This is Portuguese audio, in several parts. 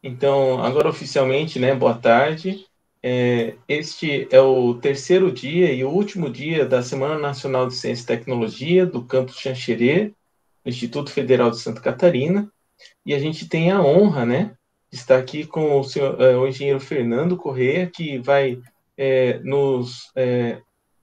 Então, agora oficialmente, né, boa tarde. Este é o terceiro dia e o último dia da Semana Nacional de Ciência e Tecnologia do campus Xanxerê, do Instituto Federal de Santa Catarina. E a gente tem a honra, né, de estar aqui com o engenheiro Fernando Corrêa, que vai nos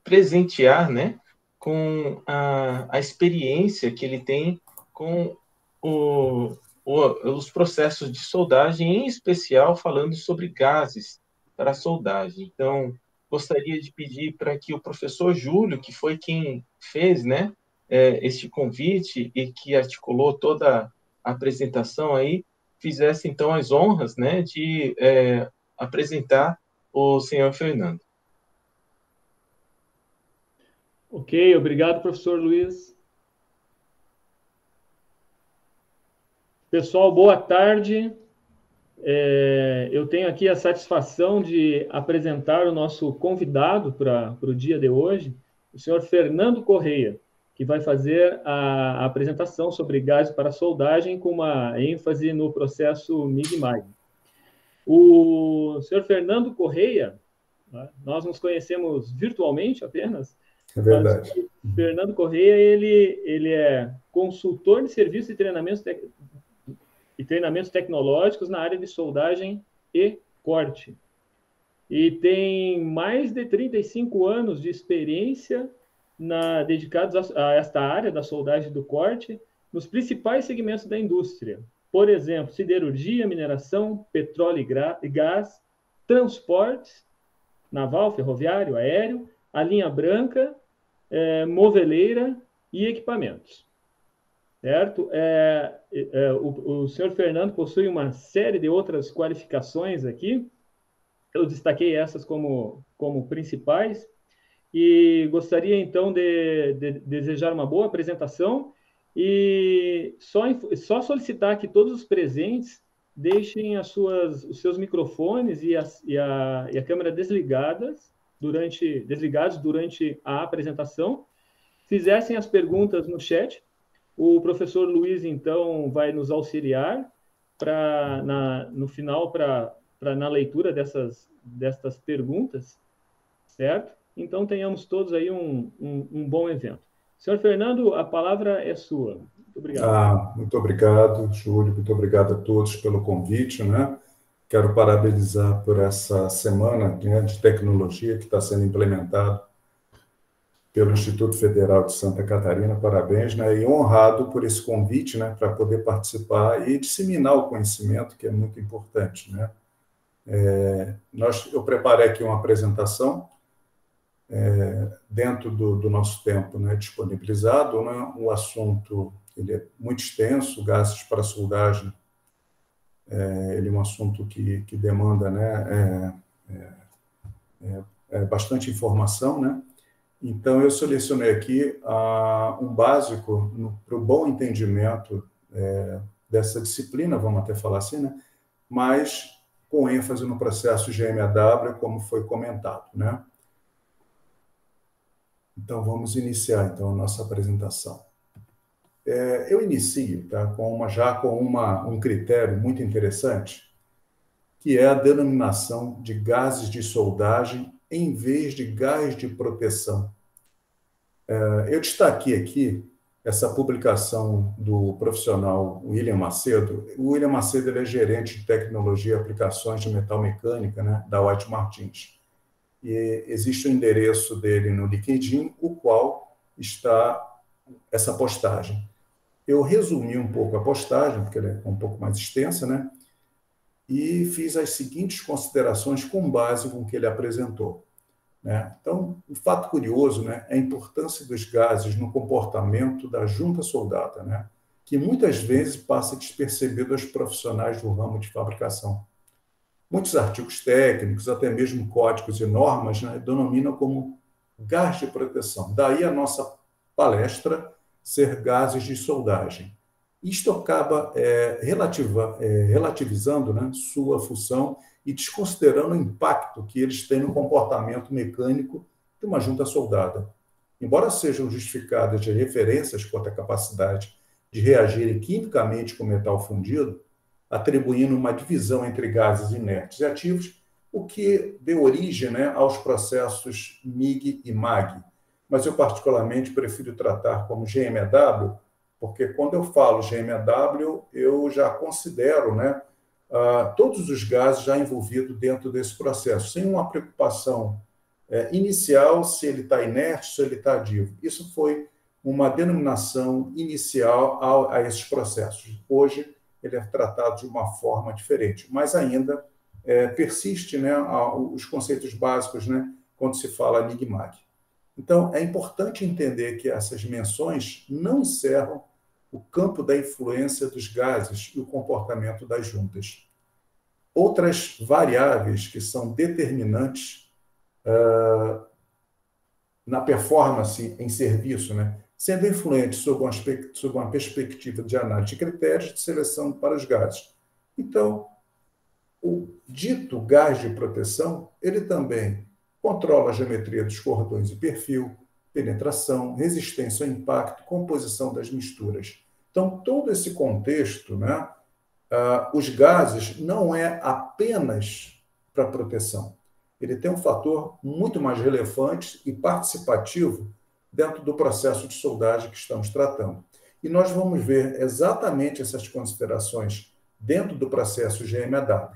presentear, né, com a experiência que ele tem com o, os processos de soldagem, em especial falando sobre gases para a soldagem. Então, gostaria de pedir para que o professor Júlio, que foi quem fez, né, este convite e que articulou toda a apresentação aí, fizesse então as honras, né, de apresentar o senhor Fernando. Ok, obrigado, professor Luiz. Pessoal, boa tarde. Eu tenho aqui a satisfação de apresentar o nosso convidado para o dia de hoje, o senhor Fernando Corrêa, que vai fazer a apresentação sobre gases para soldagem com uma ênfase no processo MIG-MAG. O senhor Fernando Corrêa, nós nos conhecemos virtualmente apenas, É mas verdade. o Fernando Corrêa, ele é consultor de serviços e treinamentos tecnológicos na área de soldagem e corte. E tem mais de 35 anos de experiência dedicados a esta área da soldagem e do corte nos principais segmentos da indústria. Por exemplo, siderurgia, mineração, petróleo e gás, transportes, naval, ferroviário, aéreo, a linha branca, moveleira e equipamentos. Certo? O senhor Fernando possui uma série de outras qualificações aqui. Eu destaquei essas como principais e gostaria, então, de desejar uma boa apresentação e só solicitar que todos os presentes deixem os seus microfones e a câmera desligados durante a apresentação, fizessem as perguntas no chat. O professor Luiz, então, vai nos auxiliar no final na leitura destas perguntas, certo? Então, tenhamos todos aí um bom evento. Senhor Fernando, a palavra é sua. Muito obrigado. Muito obrigado, Júlio, muito obrigado a todos pelo convite, né? Quero parabenizar por essa semana, né, de tecnologia que está sendo implementada pelo Instituto Federal de Santa Catarina, parabéns, né? E honrado por esse convite, né, para poder participar e disseminar o conhecimento, que é muito importante, né? Eu preparei aqui uma apresentação dentro do nosso tempo, né, disponibilizado, né? O assunto ele é muito extenso, gases para soldagem, ele é um assunto que demanda, né, bastante informação, né? Então, eu selecionei aqui um básico para o bom entendimento dessa disciplina, vamos até falar assim, né? Mas com ênfase no processo GMAW, como foi comentado, né? Então, vamos iniciar então, a nossa apresentação. Eu inicio, tá, com um critério muito interessante, que é a denominação de gases de soldagem em vez de gás de proteção. Eu destaquei aqui essa publicação do profissional William Macedo. O William Macedo ele é gerente de tecnologia e aplicações de metal mecânica, né, da White Martins. E existe o endereço dele no LinkedIn, o qual está essa postagem. Eu resumi um pouco a postagem, porque ela é um pouco mais extensa, né? E fiz as seguintes considerações com base com o que ele apresentou, né? Então, o fato curioso, né, é a importância dos gases no comportamento da junta soldada, né, que muitas vezes passa despercebido aos profissionais do ramo de fabricação. Muitos artigos técnicos, até mesmo códigos e normas, né, denominam como gás de proteção. Daí a nossa palestra ser gases de soldagem. Isto acaba relativizando, né, sua função e desconsiderando o impacto que eles têm no comportamento mecânico de uma junta soldada. Embora sejam justificadas de referências quanto à capacidade de reagirem quimicamente com metal fundido, atribuindo uma divisão entre gases inertes e ativos, o que deu origem, né, aos processos MIG e MAG. Mas eu, particularmente, prefiro tratar como GMEW, porque quando eu falo GMEW, eu já considero, né, todos os gases já envolvidos dentro desse processo, sem uma preocupação inicial se ele está inerte, se ele está ativo. Isso foi uma denominação inicial a esses processos. Hoje, ele é tratado de uma forma diferente, mas ainda persiste, né, os conceitos básicos, né, quando se fala MIG-MAG. Então, é importante entender que essas menções não encerram o campo da influência dos gases e o comportamento das juntas. Outras variáveis que são determinantes na performance em serviço, né, sendo influentes sob uma perspectiva de análise de critérios de seleção para os gases. Então, o dito gás de proteção, ele também controla a geometria dos cordões e perfil, penetração, resistência ao impacto, composição das misturas. Então, todo esse contexto, né, os gases não é apenas para proteção. Ele tem um fator muito mais relevante e participativo dentro do processo de soldagem que estamos tratando. E nós vamos ver exatamente essas considerações dentro do processo GMEW.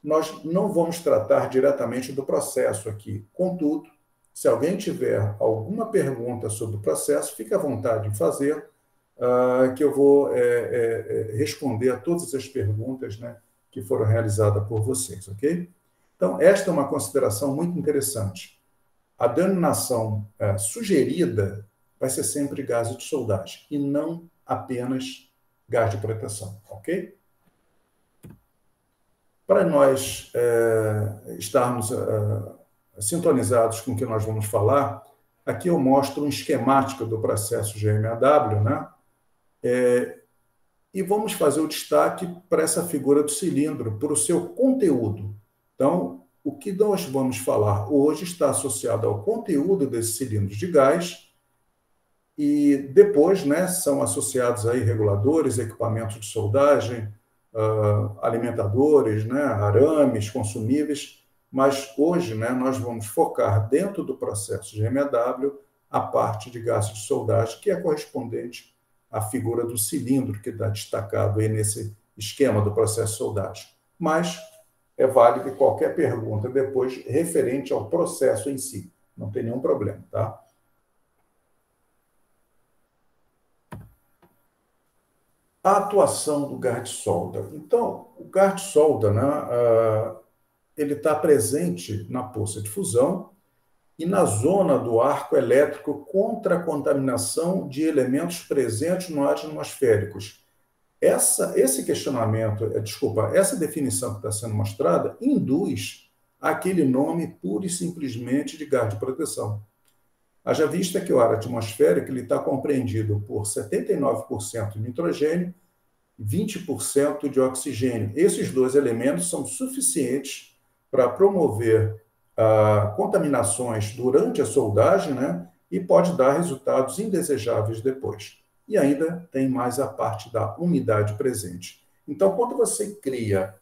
Nós não vamos tratar diretamente do processo aqui. Contudo, se alguém tiver alguma pergunta sobre o processo, fique à vontade de fazer, que eu vou responder a todas as perguntas, né, que foram realizadas por vocês, ok? Então, esta é uma consideração muito interessante. A denominação sugerida vai ser sempre gás de soldagem, e não apenas gás de proteção, ok? Para nós estarmos sintonizados com o que nós vamos falar, aqui eu mostro um esquemático do processo GMEW, né? E vamos fazer o destaque para essa figura do cilindro, por o seu conteúdo. Então, o que nós vamos falar hoje está associado ao conteúdo desses cilindros de gás e depois, né, são associados aí reguladores, equipamentos de soldagem, alimentadores, né, arames, consumíveis, mas hoje, né, nós vamos focar dentro do processo GMEW a parte de gases de soldagem, que é correspondente à figura do cilindro que está destacado aí nesse esquema do processo de soldagem. Mas é válido qualquer pergunta depois referente ao processo em si. Não tem nenhum problema, tá? A atuação do gás de solda. Então, o gás de solda, né, ele está presente na poça de fusão e na zona do arco elétrico contra a contaminação de elementos presentes no ar atmosféricos. Esse questionamento, essa definição que está sendo mostrada induz aquele nome pura e simplesmente de gás de proteção. Haja vista que o ar atmosférico está compreendido por 79% de nitrogênio e 20% de oxigênio. Esses dois elementos são suficientes para promover contaminações durante a soldagem, né, e pode dar resultados indesejáveis depois. E ainda tem mais a parte da umidade presente. Então, quando você cria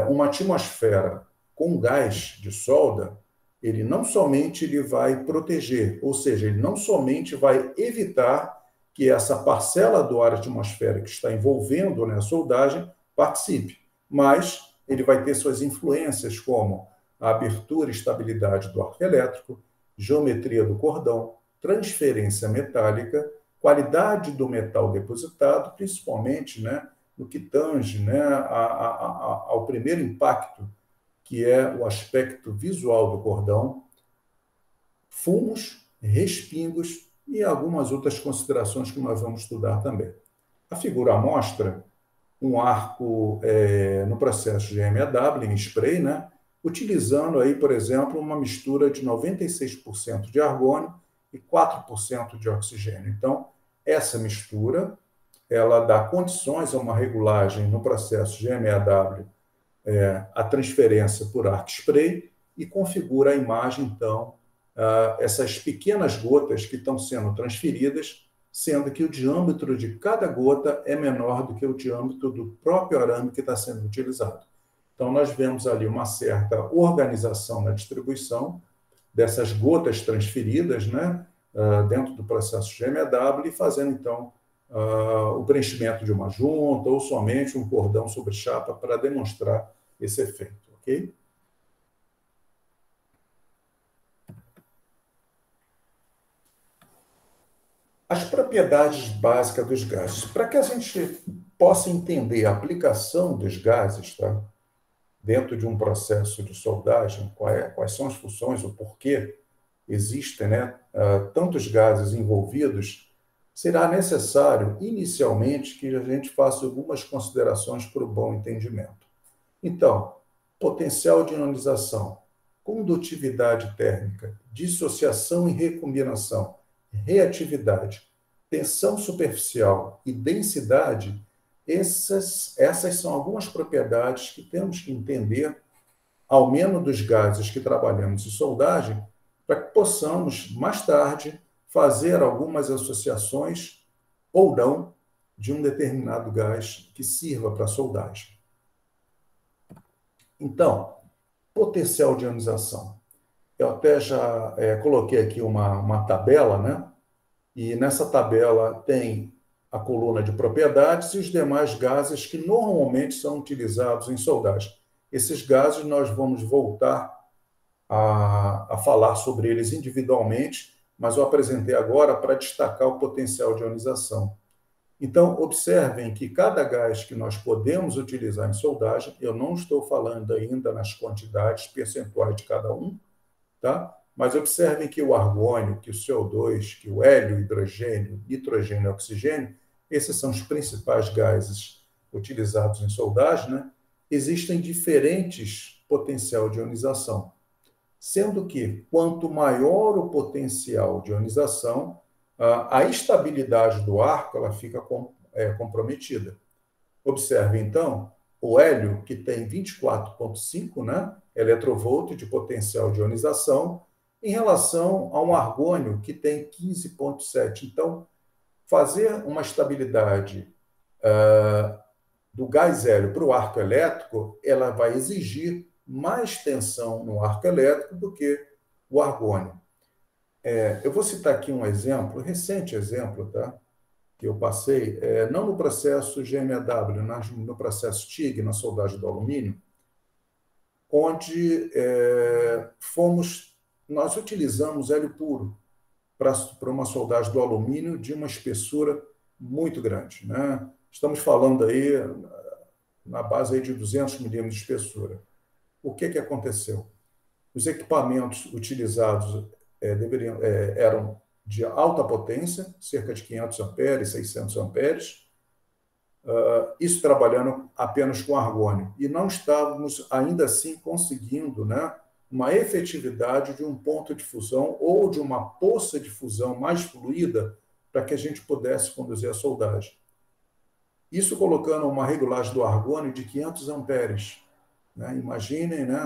uma atmosfera com gás de solda, ele não somente ele vai proteger, ou seja, ele não somente vai evitar que essa parcela do ar atmosférico que está envolvendo, né, a soldagem participe, mas ele vai ter suas influências como a abertura e estabilidade do arco elétrico, geometria do cordão, transferência metálica, qualidade do metal depositado, principalmente, né, no que tange, né, ao primeiro impacto, que é o aspecto visual do cordão, fumos, respingos e algumas outras considerações que nós vamos estudar também. A figura mostra um arco no processo de GMEW, em spray, né, utilizando, aí, por exemplo, uma mistura de 96% de argônio e 4% de oxigênio. Então, essa mistura ela dá condições a uma regulagem no processo GMEW, a transferência por arco spray, e configura a imagem, então, essas pequenas gotas que estão sendo transferidas sendo que o diâmetro de cada gota é menor do que o diâmetro do próprio arame que está sendo utilizado. Então, nós vemos ali uma certa organização na distribuição dessas gotas transferidas, né, dentro do processo GMEW, e fazendo, então, o preenchimento de uma junta ou somente um cordão sobre chapa para demonstrar esse efeito, ok? As propriedades básicas dos gases. Para que a gente possa entender a aplicação dos gases, tá, dentro de um processo de soldagem, quais são as funções, o porquê existem, né, tantos gases envolvidos, será necessário, inicialmente, que a gente faça algumas considerações para o bom entendimento. Então, potencial de ionização, condutividade térmica, dissociação e recombinação, reatividade, tensão superficial e densidade, essas são algumas propriedades que temos que entender, ao menos dos gases que trabalhamos em soldagem, para que possamos, mais tarde, fazer algumas associações ou não de um determinado gás que sirva para a soldagem. Então, potencial de ionização. Eu até já coloquei aqui uma tabela, né? E nessa tabela tem a coluna de propriedades e os demais gases que normalmente são utilizados em soldagem. Esses gases nós vamos voltar a falar sobre eles individualmente, mas eu apresentei agora para destacar o potencial de ionização. Então, observem que cada gás que nós podemos utilizar em soldagem, eu não estou falando ainda nas quantidades percentuais de cada um, tá? Mas observem que o argônio, que o CO2, que o hélio, hidrogênio, nitrogênio e oxigênio, esses são os principais gases utilizados em soldagem, né? Existem diferentes potencial de ionização, sendo que quanto maior o potencial de ionização, a estabilidade do arco ela fica comprometida. Observe, então, o hélio, que tem 24,5, né, eletrovolt de potencial de ionização, em relação a um argônio, que tem 15,7. Então, fazer uma estabilidade do gás hélio para o arco elétrico, ela vai exigir mais tensão no arco elétrico do que o argônio. Eu vou citar aqui um exemplo, recente exemplo, tá? Que eu passei, não no processo GMEW, no processo TIG, na soldagem do alumínio, onde nós utilizamos hélio puro para uma soldagem do alumínio de uma espessura muito grande, né? Estamos falando aí na base aí de 200 milímetros de espessura. O que aconteceu? Os equipamentos utilizados eram de alta potência, cerca de 500 amperes, 600 amperes, isso trabalhando apenas com argônio. E não estávamos, ainda assim, conseguindo, né, uma efetividade de um ponto de fusão ou de uma poça de fusão mais fluida para que a gente pudesse conduzir a soldagem. Isso colocando uma regulagem do argônio de 500 amperes. Né? Imaginem, né,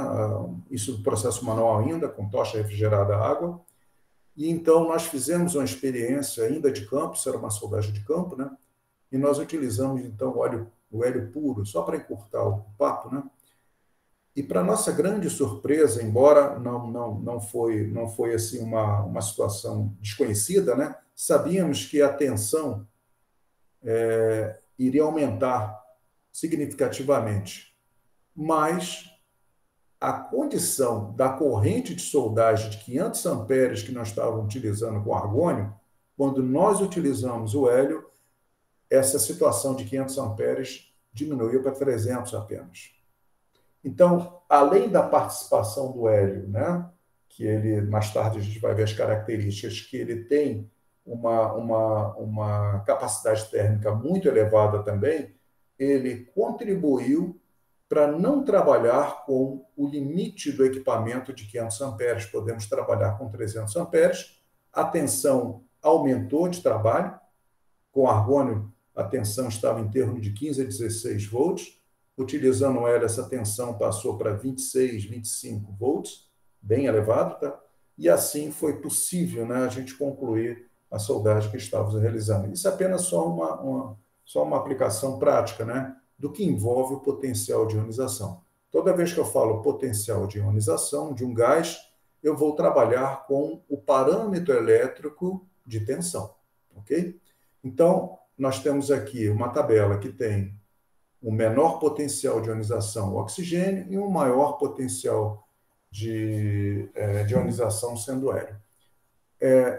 isso do processo manual ainda, com tocha refrigerada à água. E então nós fizemos uma experiência ainda de campo, isso era uma soldagem de campo, né? E nós utilizamos então o hélio puro, só para encurtar o papo, né? E para nossa grande surpresa, embora não foi assim uma situação desconhecida, né? Sabíamos que a tensão iria aumentar significativamente, mas a condição da corrente de soldagem de 500 amperes que nós estávamos utilizando com argônio, quando nós utilizamos o hélio, essa situação de 500 amperes diminuiu para 300 apenas. Então, além da participação do hélio, né, que ele, mais tarde a gente vai ver as características, que ele tem uma capacidade térmica muito elevada também, ele contribuiu para não trabalhar com o limite do equipamento de 500 amperes. Podemos trabalhar com 300 amperes. A tensão aumentou de trabalho. Com argônio, a tensão estava em torno de 15 a 16 volts. Utilizando o hélio, essa tensão passou para 26, 25 volts, bem elevado, tá? E assim foi possível, né, a gente concluir a soldagem que estávamos realizando. Isso é apenas só uma aplicação prática, né, do que envolve o potencial de ionização. Toda vez que eu falo potencial de ionização de um gás, eu vou trabalhar com o parâmetro elétrico de tensão, ok? Então, nós temos aqui uma tabela que tem o menor potencial de ionização, o oxigênio, e um maior potencial de ionização, sendo o hélio.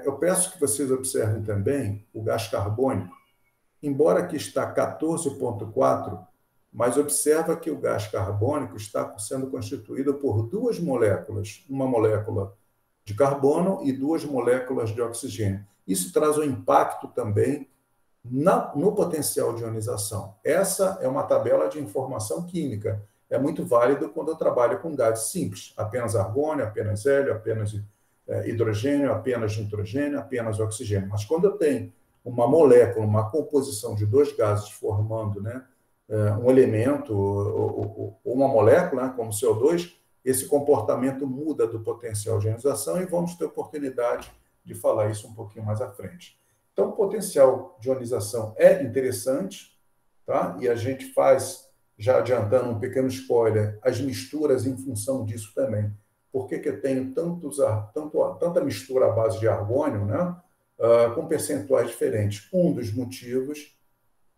Eu peço que vocês observem também o gás carbônico, embora aqui está 14,4, mas observa que o gás carbônico está sendo constituído por duas moléculas, uma molécula de carbono e duas moléculas de oxigênio. Isso traz um impacto também no potencial de ionização. Essa é uma tabela de informação química. É muito válido quando eu trabalho com gases simples, apenas argônio, apenas hélio, apenas hidrogênio, apenas nitrogênio, apenas oxigênio. Mas quando eu tenho uma molécula, uma composição de dois gases formando, né, um elemento ou uma molécula, né, como CO2, esse comportamento muda do potencial de ionização e vamos ter oportunidade de falar isso um pouquinho mais à frente. Então, o potencial de ionização é interessante, tá? E a gente faz, já adiantando um pequeno spoiler, as misturas em função disso também. Por que eu tenho tanta mistura à base de argônio, né, com percentuais diferentes? Um dos motivos,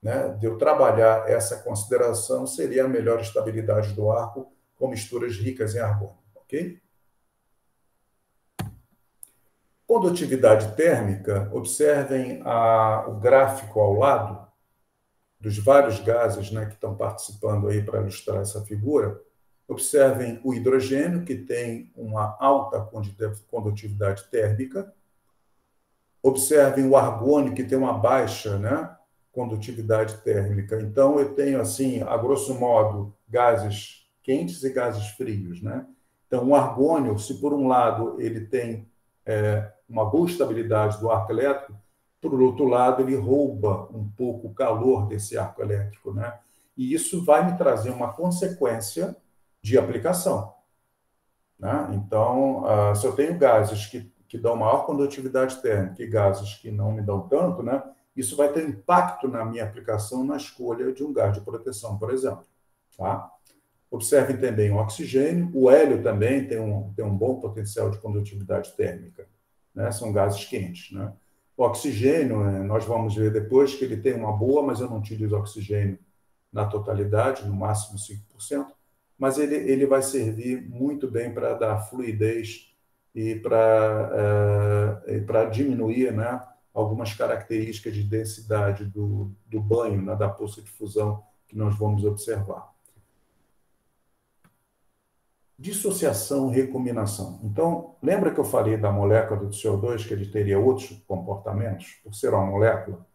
né, de eu trabalhar essa consideração seria a melhor estabilidade do arco com misturas ricas em argônio, ok? Condutividade térmica, observem o gráfico ao lado dos vários gases, né, que estão participando aí para ilustrar essa figura. Observem o hidrogênio, que tem uma alta condutividade térmica. Observem o argônio, que tem uma baixa, né, condutividade térmica. Então, eu tenho, assim, a grosso modo, gases quentes e gases frios, né? Então, o argônio, se por um lado ele tem uma boa estabilidade do arco elétrico, por outro lado, ele rouba um pouco o calor desse arco elétrico, né? E isso vai me trazer uma consequência de aplicação, né? Então, se eu tenho gases que dão maior condutividade térmica e gases que não me dão tanto, né, isso vai ter impacto na minha aplicação na escolha de um gás de proteção, por exemplo. Tá? Observem também o oxigênio. O hélio também tem um bom potencial de condutividade térmica, né? São gases quentes, né? O oxigênio, nós vamos ver depois que ele tem uma boa, mas eu não utilizo oxigênio na totalidade, no máximo 5%, mas ele vai servir muito bem para dar fluidez e para diminuir, né, algumas características de densidade do banho, né, da poça de fusão que nós vamos observar. Dissociação e recombinação. Então, lembra que eu falei da molécula do CO2, que ele teria outros comportamentos, por ser uma molécula?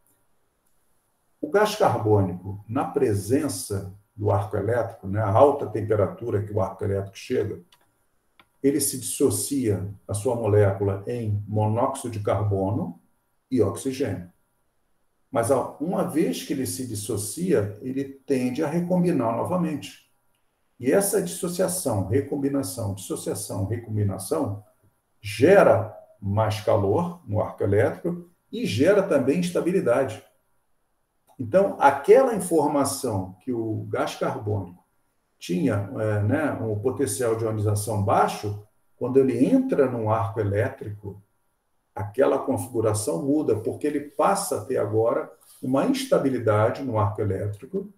O gás carbônico, na presença do arco elétrico, né, a alta temperatura que o arco elétrico chega, ele se dissocia a sua molécula em monóxido de carbono e oxigênio. Mas, uma vez que ele se dissocia, ele tende a recombinar novamente. E essa dissociação, recombinação, gera mais calor no arco elétrico e gera também instabilidade. Então, aquela informação que o gás carbônico tinha, né, um potencial de ionização baixo, quando ele entra no arco elétrico, aquela configuração muda, porque ele passa a ter agora uma instabilidade no arco elétrico,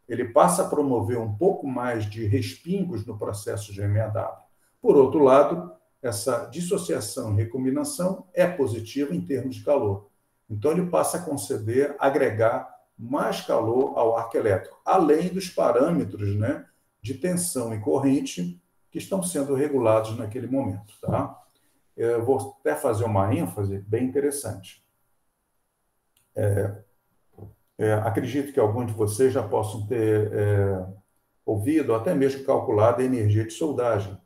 ele passa a promover um pouco mais de respingos no processo de MEAW. Por outro lado, essa dissociação e recombinação é positiva em termos de calor. Então, ele passa a conceder, agregar mais calor ao arco elétrico, além dos parâmetros, né, de tensão e corrente que estão sendo regulados naquele momento. Tá? Eu vou até fazer uma ênfase bem interessante. Acredito que alguns de vocês já possam ter ouvido, até mesmo calculado a energia de soldagem.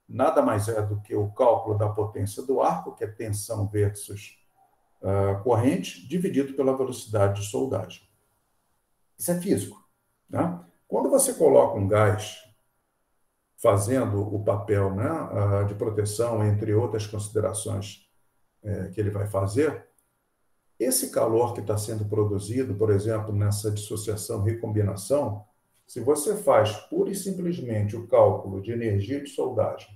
Nada mais é do que o cálculo da potência do arco, que é tensão versus corrente, dividido pela velocidade de soldagem. Isso é físico. Né? Quando você coloca um gás fazendo o papel, né, de proteção, entre outras considerações que ele vai fazer, Esse calor que está sendo produzido, por exemplo, nessa dissociação recombinação, se você faz pura e simplesmente o cálculo de energia de soldagem,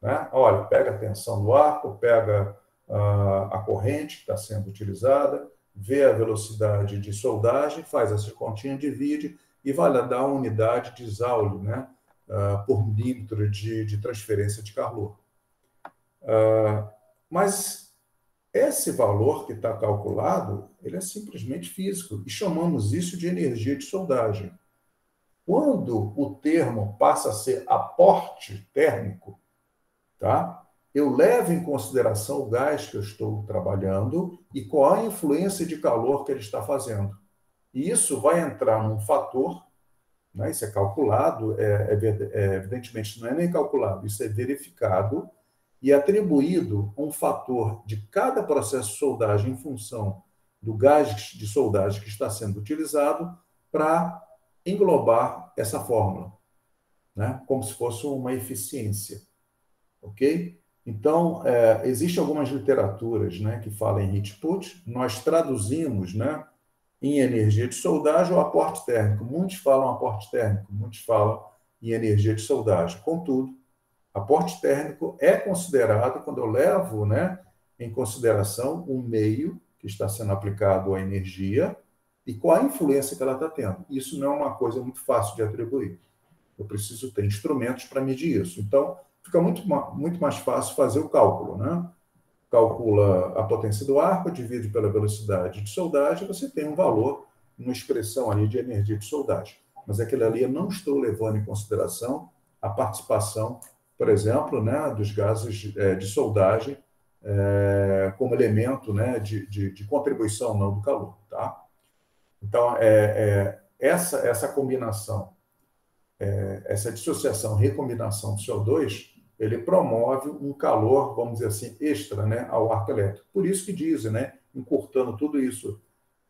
né? Olha, pega a tensão do arco, pega a corrente que está sendo utilizada, vê a velocidade de soldagem, faz essa continha, divide e vai lá dar a unidade de Joule, né? Por milímetro de transferência de calor. Mas esse valor que está calculado, ele é simplesmente físico, e chamamos isso de energia de soldagem. Quando o termo passa a ser aporte térmico, tá? Eu levo em consideração o gás que eu estou trabalhando e qual a influência de calor que ele está fazendo. E isso vai entrar num fator, né? Isso é calculado, evidentemente não é nem calculado, isso é verificado e atribuído um fator de cada processo de soldagem em função do gás de soldagem que está sendo utilizado para englobar essa fórmula, né? Como se fosse uma eficiência. Ok? Então, existem algumas literaturas, né, que falam em heat put, nós traduzimos, né, em energia de soldagem ou aporte térmico. Muitos falam aporte térmico, muitos falam em energia de soldagem. Contudo, aporte térmico é considerado, quando eu levo, né, em consideração o meio que está sendo aplicado à energia e qual a influência que ela está tendo. Isso não é uma coisa muito fácil de atribuir. Eu preciso ter instrumentos para medir isso. Então, fica muito mais fácil fazer o cálculo, né? Calcula a potência do arco, divide pela velocidade de soldagem, você tem um valor, uma expressão ali de energia de soldagem. Mas aquilo ali eu não estou levando em consideração a participação, por exemplo, né, dos gases de soldagem como elemento, né, de contribuição não do calor, tá? Então, essa combinação, essa dissociação, recombinação do CO2, ele promove um calor, vamos dizer assim, extra, né, ao arco elétrico. Por isso que dizem, né, encurtando tudo isso,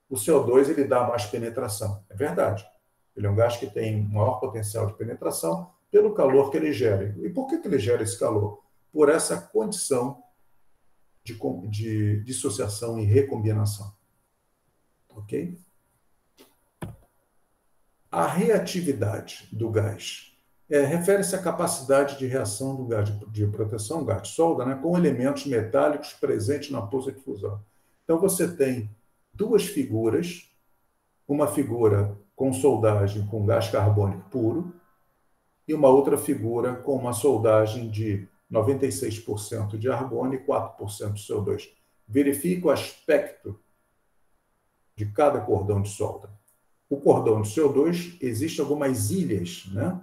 o CO2 ele dá mais penetração. É verdade. Ele é um gás que tem maior potencial de penetração pelo calor que ele gera. E por que ele gera esse calor? Por essa condição de dissociação e recombinação. Ok? A reatividade do gás refere-se à capacidade de reação do gás de proteção, gás de solda, né, com elementos metálicos presentes na poça de fusão. Então, você tem duas figuras, uma figura com soldagem com gás carbônico puro e uma outra figura com uma soldagem de 96% de argônio e 4% de CO2. Verifique o aspecto de cada cordão de solda. O cordão de CO2, existem algumas ilhas, né,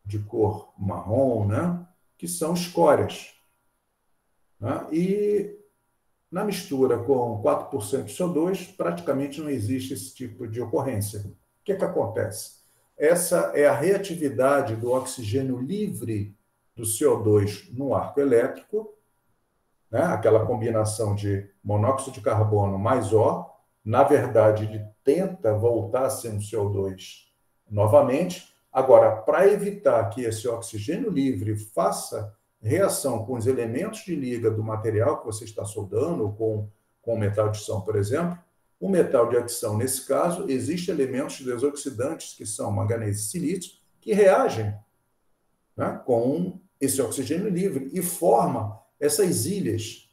de cor marrom, né, que são escórias. Né, e na mistura com 4% de CO2, praticamente não existe esse tipo de ocorrência. O que acontece? Essa é a reatividade do oxigênio livre do CO2 no arco elétrico, né, aquela combinação de monóxido de carbono mais O. Na verdade, ele tenta voltar a ser um CO2 novamente. Agora, para evitar que esse oxigênio livre faça reação com os elementos de liga do material que você está soldando, com o metal de adição, por exemplo, o metal de adição, nesse caso, existem elementos desoxidantes, que são manganês e silício, que reagem, né, com esse oxigênio livre e forma essas ilhas,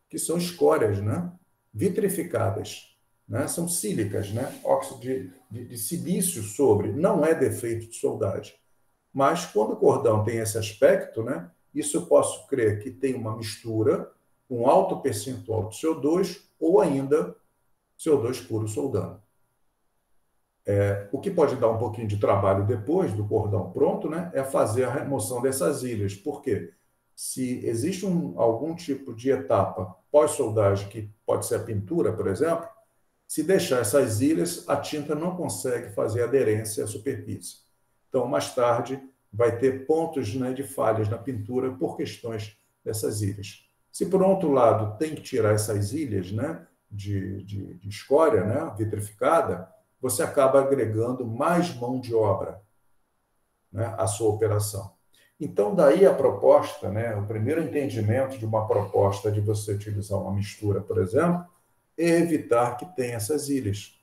que são escórias, né, vitrificadas. Né, são sílicas, né, óxido de silício sobre, não é defeito de soldagem. Mas quando o cordão tem esse aspecto, né, isso eu posso crer que tem uma mistura com alto percentual de CO2 ou ainda CO2 puro soldando. O que pode dar um pouquinho de trabalho depois do cordão pronto, né, é fazer a remoção dessas ilhas. Por quê? Se existe algum tipo de etapa pós-soldagem, que pode ser a pintura, por exemplo, se deixar essas ilhas, a tinta não consegue fazer aderência à superfície. Então, mais tarde, vai ter pontos, né, de falhas na pintura por questões dessas ilhas. Se, por outro lado, tem que tirar essas ilhas, né, de escória, né, vitrificada, você acaba agregando mais mão de obra, né, à sua operação. Então, daí a proposta, né, o primeiro entendimento de uma proposta de você utilizar uma mistura, por exemplo, e evitar que tenha essas ilhas.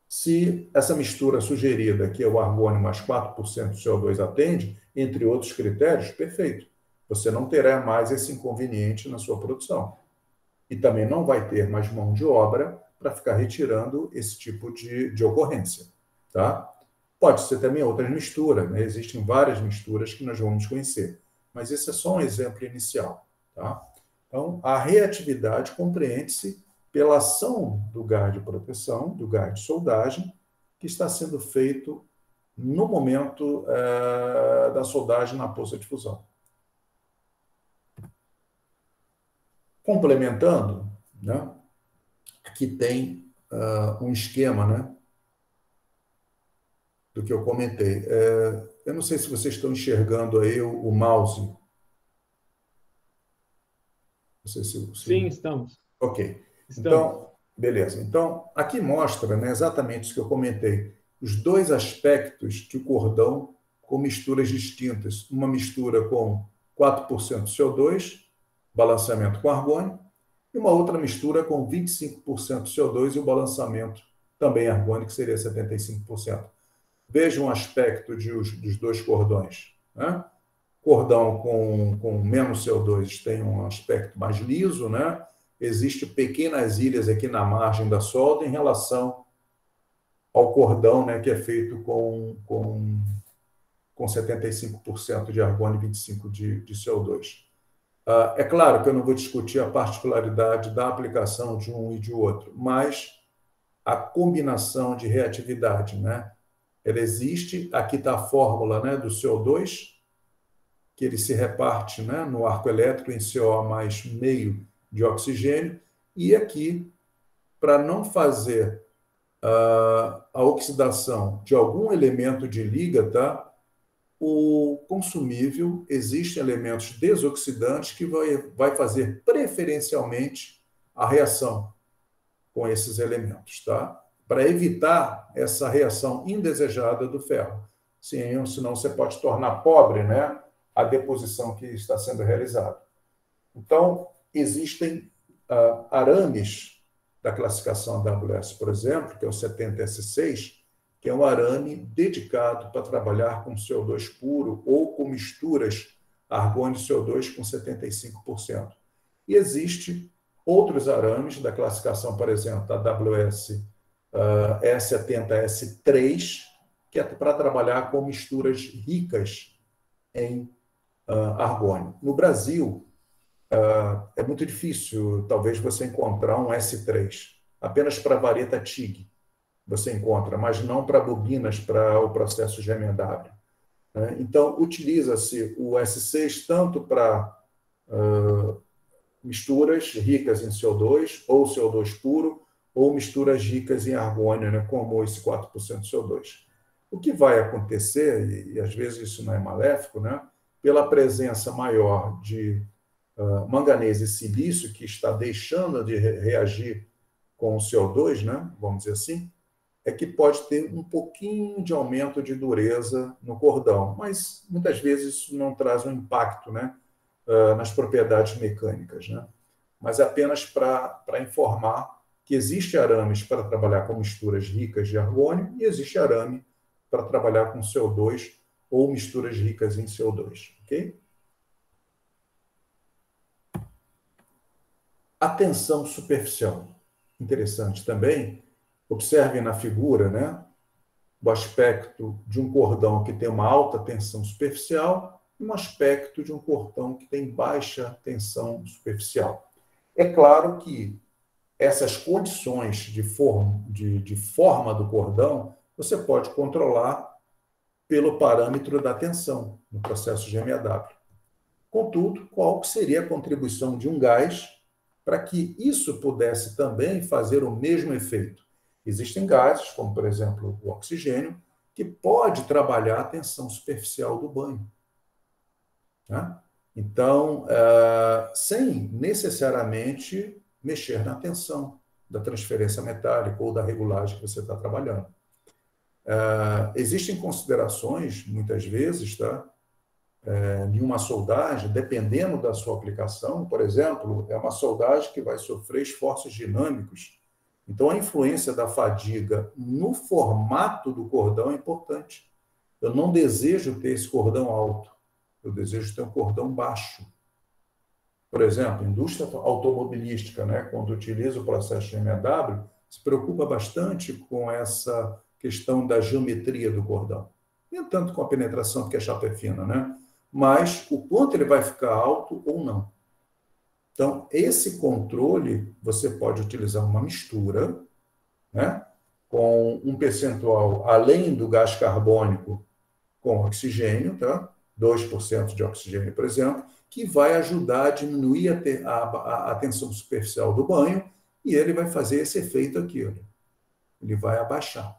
Se essa mistura sugerida, que é o argônio mais 4% de CO2 atende, entre outros critérios, perfeito. Você não terá mais esse inconveniente na sua produção. E também não vai ter mais mão de obra para ficar retirando esse tipo de ocorrência. Tá? Pode ser também outras misturas, né? Existem várias misturas que nós vamos conhecer, mas esse é só um exemplo inicial. Tá? Então, a reatividade compreende-se pela ação do gás de proteção, do gás de soldagem, que está sendo feito no momento da soldagem na poça de fusão. Complementando, né, aqui tem um esquema, né, do que eu comentei. Eu não sei se vocês estão enxergando aí o mouse. Não sei se... Sim, estamos. Ok. Estamos. Então, beleza. Então, aqui mostra, né, exatamente isso que eu comentei, os dois aspectos de cordão com misturas distintas. Uma mistura com 4% de CO2, balanceamento com argônio, e uma outra mistura com 25% de CO2 e o balanceamento também argônico, que seria 75%. Veja um aspecto dos dois cordões. Né? Cordão com menos CO2 tem um aspecto mais liso, né? Existem pequenas ilhas aqui na margem da solda em relação ao cordão, né, que é feito com 75% de argônio e 25% de CO2. É claro que eu não vou discutir a particularidade da aplicação de um e de outro, mas a combinação de reatividade, né, ela existe. Aqui está a fórmula, né, do CO2, que ele se reparte, né, no arco elétrico em CO mais meio de oxigênio, e aqui, para não fazer a oxidação de algum elemento de liga, tá? O consumível, existem elementos desoxidantes que vai fazer preferencialmente a reação com esses elementos, tá? Para evitar essa reação indesejada do ferro. Senão você pode tornar pobre, né, a deposição que está sendo realizada. Então, existem arames da classificação AWS, por exemplo, que é o 70S6, que é um arame dedicado para trabalhar com CO2 puro ou com misturas argônio e CO2 com 75%. E existe outros arames da classificação, por exemplo, da AWS E70S3, que é para trabalhar com misturas ricas em argônio. No Brasil, é muito difícil, talvez, você encontrar um S3. Apenas para vareta TIG você encontra, mas não para bobinas para o processo GMW. Né? Então, utiliza-se o S6 tanto para misturas ricas em CO2, ou CO2 puro, ou misturas ricas em argônio, né, como esse 4% de CO2. O que vai acontecer, e às vezes isso não é maléfico, né, pela presença maior de manganês e silício, que está deixando de reagir com o CO2, né, vamos dizer assim, é que pode ter um pouquinho de aumento de dureza no cordão, mas muitas vezes isso não traz um impacto, né, nas propriedades mecânicas, né? Mas apenas para informar que existe arames para trabalhar com misturas ricas de argônio e existe arame para trabalhar com CO2 ou misturas ricas em CO2, ok? A tensão superficial. Interessante também. Observem na figura, né, o aspecto de um cordão que tem uma alta tensão superficial e um aspecto de um cordão que tem baixa tensão superficial. É claro que essas condições de forma do cordão você pode controlar pelo parâmetro da tensão no processo GMAW. Contudo, qual seria a contribuição de um gás para que isso pudesse também fazer o mesmo efeito? Existem gases, como, por exemplo, o oxigênio, que pode trabalhar a tensão superficial do banho. Né? Então, sem necessariamente mexer na tensão da transferência metálica ou da regulagem que você está trabalhando. Existem considerações, muitas vezes, tá, em uma soldagem, dependendo da sua aplicação, por exemplo, é uma soldagem que vai sofrer esforços dinâmicos. Então, a influência da fadiga no formato do cordão é importante. Eu não desejo ter esse cordão alto, eu desejo ter um cordão baixo. Por exemplo, indústria automobilística, né, quando utiliza o processo de MEW, se preocupa bastante com essa questão da geometria do cordão. Nem tanto com a penetração, porque a chapa é fina, né? Mas o quanto ele vai ficar alto ou não. Então, esse controle, você pode utilizar uma mistura, né, com um percentual além do gás carbônico com oxigênio, tá? 2% de oxigênio, por exemplo, que vai ajudar a diminuir a tensão superficial do banho, e ele vai fazer esse efeito aqui. Olha. Ele vai abaixar,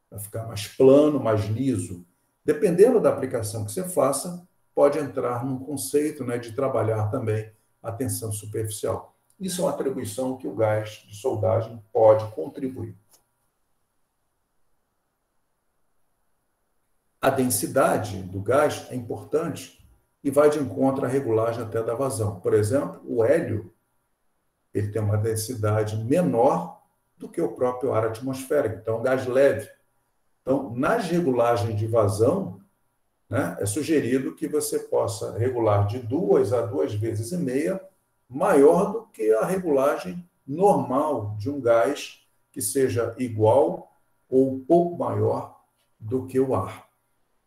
vai ficar mais plano, mais liso. Dependendo da aplicação que você faça, pode entrar num conceito, né, de trabalhar também a tensão superficial. Isso é uma atribuição que o gás de soldagem pode contribuir. A densidade do gás é importante e vai de encontro à regulagem até da vazão. Por exemplo, o hélio ele tem uma densidade menor do que o próprio ar atmosférico, então é um gás leve. Então, nas regulagens de vazão, né, é sugerido que você possa regular de 2 a 2,5 vezes maior do que a regulagem normal de um gás que seja igual ou um pouco maior do que o ar.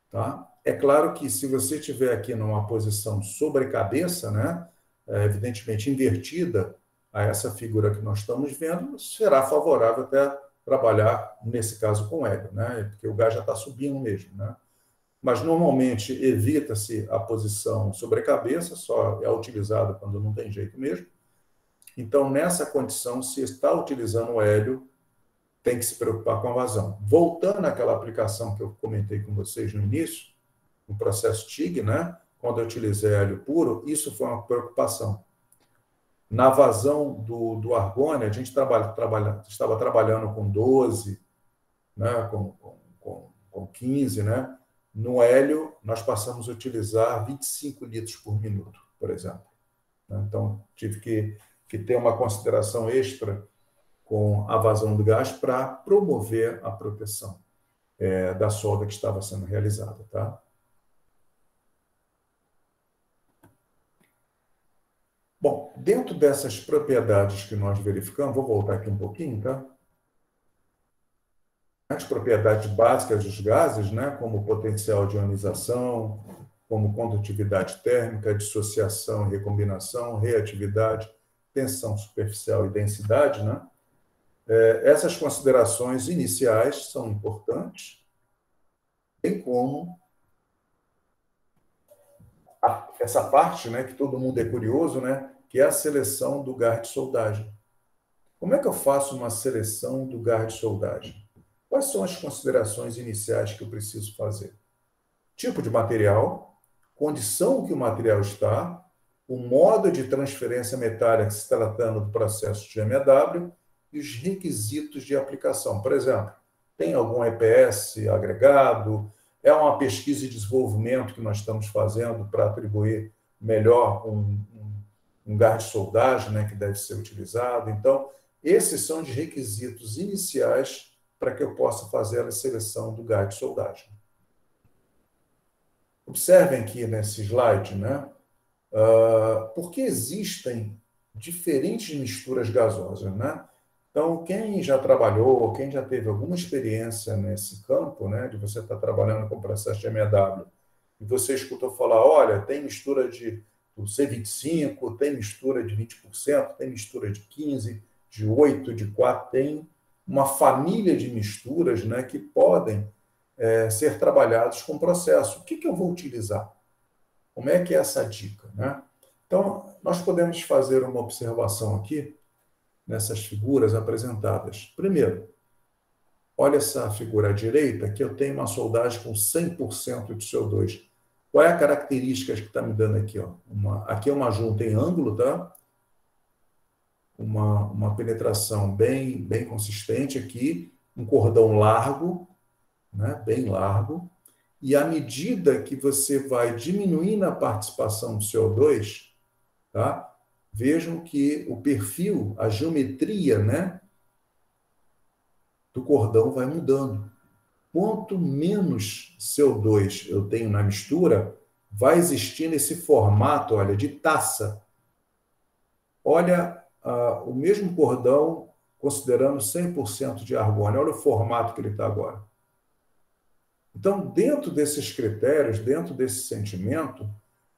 Tá? É claro que se você estiver aqui numa posição sobre cabeça, né, evidentemente invertida a essa figura que nós estamos vendo, será favorável até trabalhar, nesse caso, com hélio, né, porque o gás já está subindo mesmo. Né? Mas, normalmente, evita-se a posição sobre cabeça, só é utilizada quando não tem jeito mesmo. Então, nessa condição, se está utilizando o hélio, tem que se preocupar com a vazão. Voltando àquela aplicação que eu comentei com vocês no início, no processo TIG, né? Quando eu utilizei hélio puro, isso foi uma preocupação. Na vazão do argônio, a gente estava trabalhando com 12, né? com 15, né? No hélio, nós passamos a utilizar 25 litros por minuto, por exemplo. Então, tive que ter uma consideração extra com a vazão do gás para promover a proteção da solda que estava sendo realizada. Tá? Bom, dentro dessas propriedades que nós verificamos, vou voltar aqui um pouquinho, tá? As propriedades básicas dos gases, né, como potencial de ionização, como condutividade térmica, dissociação e recombinação, reatividade, tensão superficial e densidade, né? Essas considerações iniciais são importantes, bem como essa parte, né, que todo mundo é curioso, né, que é a seleção do gás de soldagem. Como é que eu faço uma seleção do gás de soldagem? Quais são as considerações iniciais que eu preciso fazer? Tipo de material, condição que o material está, o modo de transferência metálica se tratando do processo de MEW e os requisitos de aplicação. Por exemplo, tem algum EPS agregado? É uma pesquisa e desenvolvimento que nós estamos fazendo para atribuir melhor um gás de soldagem, né, que deve ser utilizado. Então, esses são os requisitos iniciais para que eu possa fazer a seleção do gás de soldagem. Observem aqui nesse slide, né, porque existem diferentes misturas gasosas, né? Então, quem já trabalhou, quem já teve alguma experiência nesse campo, né, de você estar trabalhando com o processo de MEW, e você escutou falar, olha, tem mistura do C25, tem mistura de 20%, tem mistura de 15%, de 8%, de 4%, tem uma família de misturas, né, que podem ser trabalhados com o processo. O que eu vou utilizar? Como é que é essa dica? Né? Então, nós podemos fazer uma observação aqui, nessas figuras apresentadas. Primeiro, olha essa figura à direita, que eu tenho uma soldagem com 100% de CO2. Qual é a característica que está me dando aqui? Ó? Aqui é uma junta em ângulo, tá? Uma penetração bem consistente aqui, um cordão largo, né? Bem largo, e à medida que você vai diminuindo a participação do CO2, tá? Vejam que o perfil, a geometria, né, do cordão vai mudando. Quanto menos CO2 eu tenho na mistura, vai existindo esse formato, olha, de taça. Olha, o mesmo cordão, considerando 100% de argônio, olha o formato que ele está agora. Então, dentro desses critérios, dentro desse sentimento,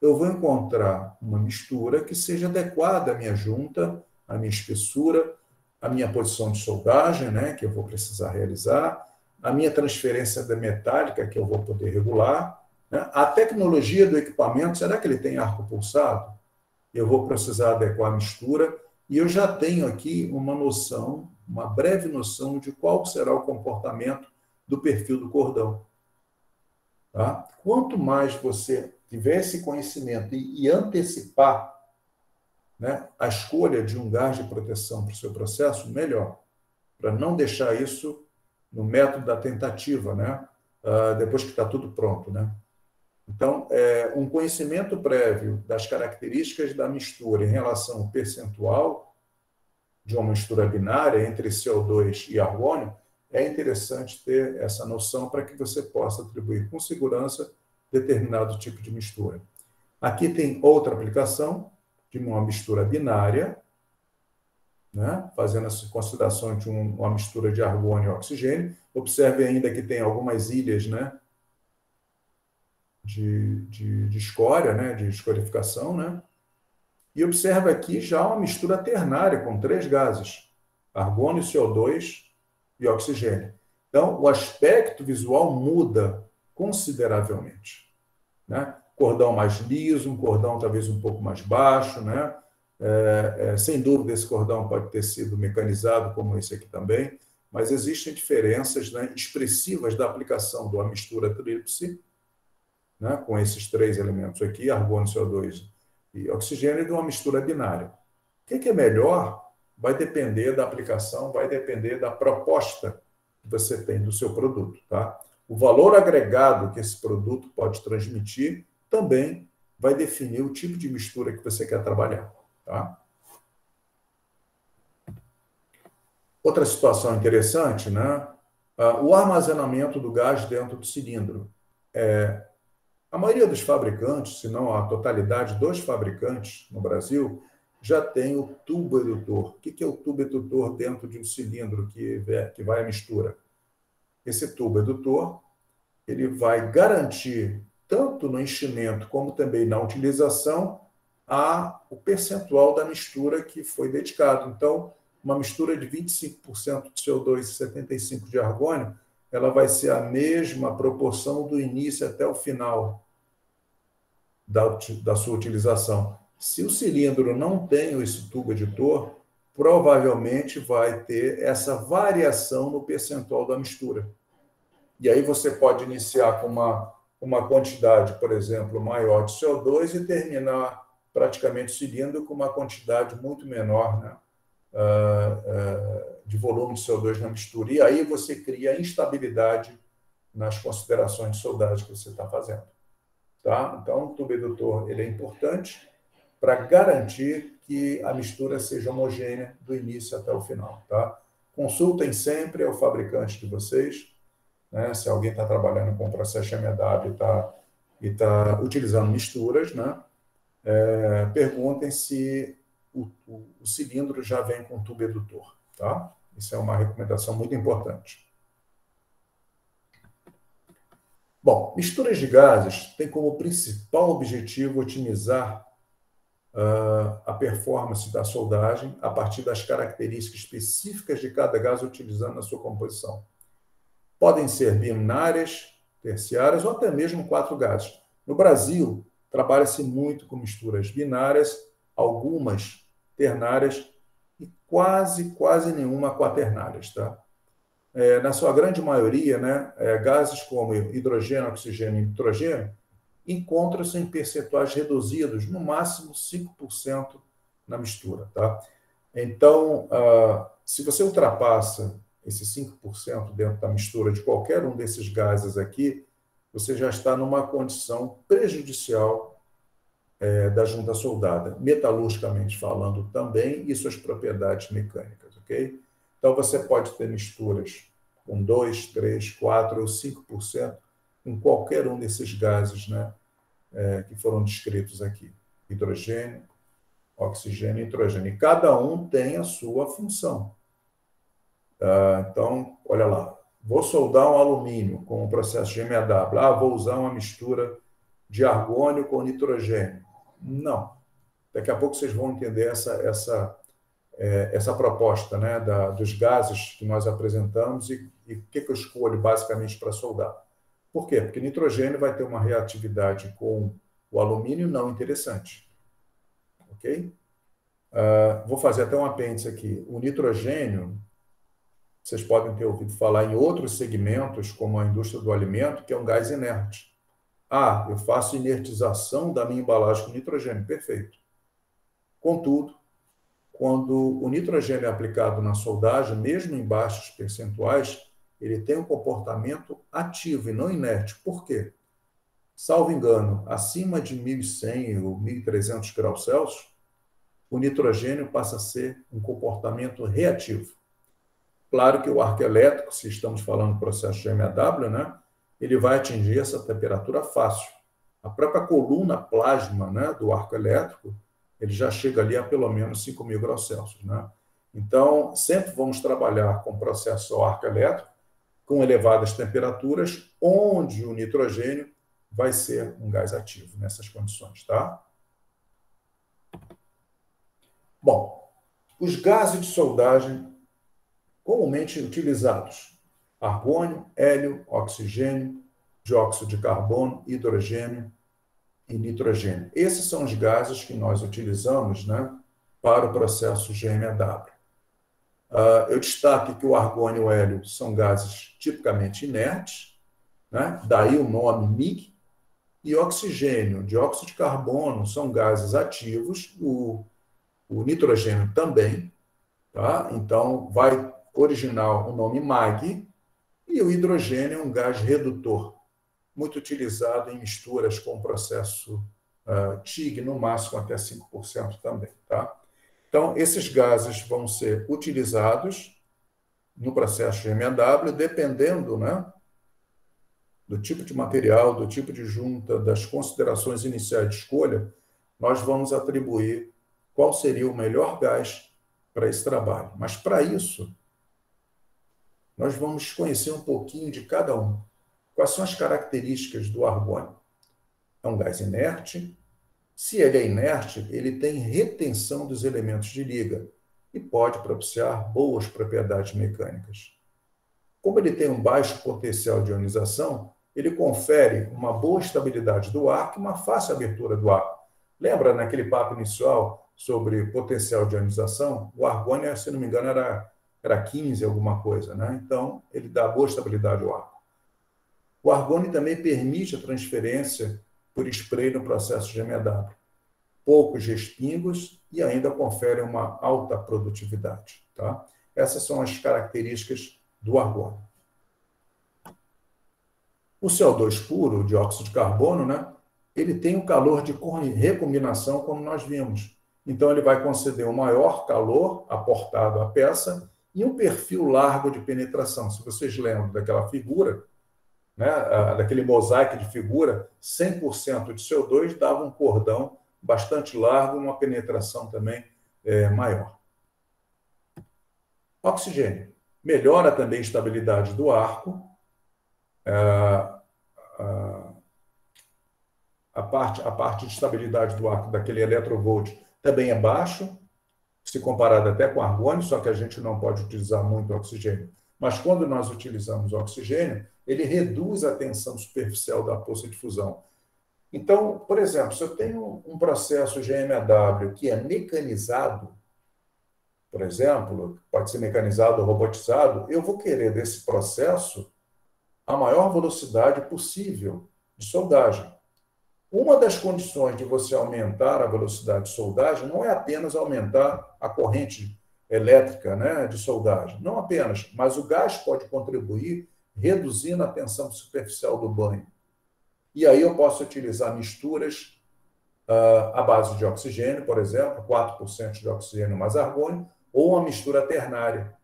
eu vou encontrar uma mistura que seja adequada à minha junta, à minha espessura, à minha posição de soldagem, né, que eu vou precisar realizar, a minha transferência da metálica, que eu vou poder regular, né? A tecnologia do equipamento, será que ele tem arco pulsado? Eu vou precisar adequar a mistura, e eu já tenho aqui uma noção, uma breve noção de qual será o comportamento do perfil do cordão. Tá? Quanto mais você tiver esse conhecimento e antecipar, né, a escolha de um gás de proteção para o seu processo, melhor, para não deixar isso no método da tentativa, né? Depois que está tudo pronto, né? Então, um conhecimento prévio das características da mistura em relação ao percentual de uma mistura binária entre CO2 e argônio, é interessante ter essa noção para que você possa atribuir com segurança determinado tipo de mistura. Aqui tem outra aplicação de uma mistura binária, né? Fazendo essa consideração de uma mistura de argônio e oxigênio. Observe ainda que tem algumas ilhas, né, de escória, né, de escorificação, né? E observe aqui já uma mistura ternária com 3 gases, argônio, CO2 e oxigênio. Então, o aspecto visual muda consideravelmente, né? Cordão mais liso, um cordão talvez um pouco mais baixo, né? Sem dúvida, esse cordão pode ter sido mecanizado, como esse aqui também, mas existem diferenças, né, expressivas da aplicação de uma mistura tríplice, né, com esses 3 elementos aqui, argônio, CO2 e oxigênio, e de uma mistura binária. O que é melhor vai depender da aplicação, vai depender da proposta que você tem do seu produto. Tá? O valor agregado que esse produto pode transmitir também vai definir o tipo de mistura que você quer trabalhar. Tá? Outra situação interessante, né? O armazenamento do gás dentro do cilindro. A maioria dos fabricantes, se não a totalidade dos fabricantes no Brasil, já tem o tubo edutor. O que é o tubo edutor dentro de um cilindro que vai à mistura? Esse tubo edutor, ele vai garantir, tanto no enchimento como também na utilização, o percentual da mistura que foi dedicado. Então, uma mistura de 25% de CO2 e 75% de argônio, ela vai ser a mesma proporção do início até o final da sua utilização. Se o cilindro não tem esse tubo editor, provavelmente vai ter essa variação no percentual da mistura. E aí você pode iniciar com uma quantidade, por exemplo, maior de CO2 e terminar praticamente o cilindro com uma quantidade muito menor, né, de volume de CO2 na mistura. E aí você cria instabilidade nas considerações de soldagem que você está fazendo. Tá? Então, o tubo edutor ele é importante para garantir que a mistura seja homogênea do início até o final. Tá? Consultem sempre o fabricante de vocês, né? Se alguém está trabalhando com processo MW e tá utilizando misturas, né? Perguntem se o cilindro já vem com tubo edutor. Tá? Isso é uma recomendação muito importante. Bom, misturas de gases têm como principal objetivo otimizar a performance da soldagem a partir das características específicas de cada gás utilizando na sua composição. Podem ser binárias, terciárias ou até mesmo 4 gases. No Brasil, trabalha-se muito com misturas binárias, algumas ternárias e quase nenhuma quaternárias. Tá? Na sua grande maioria, né, gases como hidrogênio, oxigênio e nitrogênio encontram-se em percentuais reduzidos, no máximo 5% na mistura. Tá? Então, se você ultrapassa esses 5% dentro da mistura de qualquer um desses gases aqui, você já está numa condição prejudicial da junta soldada, metalurgicamente falando também, e suas propriedades mecânicas, ok? Então, você pode ter misturas com 2, 3, 4 ou 5% em qualquer um desses gases, né, que foram descritos aqui. Hidrogênio, oxigênio e nitrogênio. E cada um tem a sua função. Então, olha lá. Vou soldar um alumínio com o processo de MEAW. Vou usar uma mistura de argônio com nitrogênio. Não. Daqui a pouco vocês vão entender essa proposta, né, dos gases que nós apresentamos e o que eu escolho basicamente para soldar. Por quê? Porque nitrogênio vai ter uma reatividade com o alumínio não interessante. Ok? Vou fazer até um apêndice aqui. O nitrogênio, vocês podem ter ouvido falar em outros segmentos, como a indústria do alimento, que é um gás inerte. Eu faço inertização da minha embalagem com nitrogênio. Perfeito. Contudo, quando o nitrogênio é aplicado na soldagem, mesmo em baixos percentuais, ele tem um comportamento ativo e não inerte. Por quê? Salvo engano, acima de 1.100 ou 1.300 graus Celsius, o nitrogênio passa a ser um comportamento reativo. Claro que o arco elétrico, se estamos falando do processo de MEAW, né, ele vai atingir essa temperatura fácil. A própria coluna plasma, né, do arco elétrico, ele já chega ali a pelo menos 5.000 graus Celsius. Né? Então, sempre vamos trabalhar com processo ao arco elétrico, com elevadas temperaturas, onde o nitrogênio vai ser um gás ativo nessas condições. Tá? Bom, os gases de soldagem comumente utilizados: argônio, hélio, oxigênio, dióxido de carbono, hidrogênio e nitrogênio. Esses são os gases que nós utilizamos, né, para o processo GMAW. Eu destaco que o argônio e o hélio são gases tipicamente inertes, né, daí o nome MIG, e oxigênio, dióxido de carbono são gases ativos, o nitrogênio também, tá? Então vai originar o nome MAG, e o hidrogênio é um gás redutor, muito utilizado em misturas com o processo TIG, no máximo até 5% também. Tá? Então, esses gases vão ser utilizados no processo de MEAW, dependendo, né, do tipo de material, do tipo de junta, das considerações iniciais de escolha, nós vamos atribuir qual seria o melhor gás para esse trabalho. Mas, para isso, nós vamos conhecer um pouquinho de cada um. Quais são as características do argônio? É um gás inerte. Se ele é inerte, ele tem retenção dos elementos de liga e pode propiciar boas propriedades mecânicas. Como ele tem um baixo potencial de ionização, ele confere uma boa estabilidade do arco e uma fácil abertura do arco. Lembra naquele papo inicial sobre potencial de ionização? O argônio, se não me engano, era 15 alguma coisa, né? Então, ele dá boa estabilidade ao arco. O argônio também permite a transferência por spray no processo de MEAW. Poucos respingos e ainda confere uma alta produtividade. Tá? Essas são as características do argônio. O CO2 puro, o dióxido de carbono, né, ele tem um calor de recombinação, como nós vimos. Então, ele vai conceder um maior calor aportado à peça e um perfil largo de penetração. Se vocês lembram daquela figura, né, daquele mosaico de figura, 100% de CO2 dava um cordão bastante largo e uma penetração também maior. Oxigênio. Melhora também a estabilidade do arco. A parte de estabilidade do arco daquele electrovolt também é baixo, se comparado até com argônio, só que a gente não pode utilizar muito oxigênio. Mas quando nós utilizamos oxigênio, ele reduz a tensão superficial da poça de fusão. Então, por exemplo, se eu tenho um processo GMAW que é mecanizado, por exemplo, pode ser mecanizado ou robotizado, eu vou querer desse processo a maior velocidade possível de soldagem. Uma das condições de você aumentar a velocidade de soldagem não é apenas aumentar a corrente elétrica, né, de soldagem. Não apenas, mas o gás pode contribuir reduzindo a tensão superficial do banho. E aí eu posso utilizar misturas à base de oxigênio, por exemplo, 4% de oxigênio mais argônio, ou uma mistura ternária,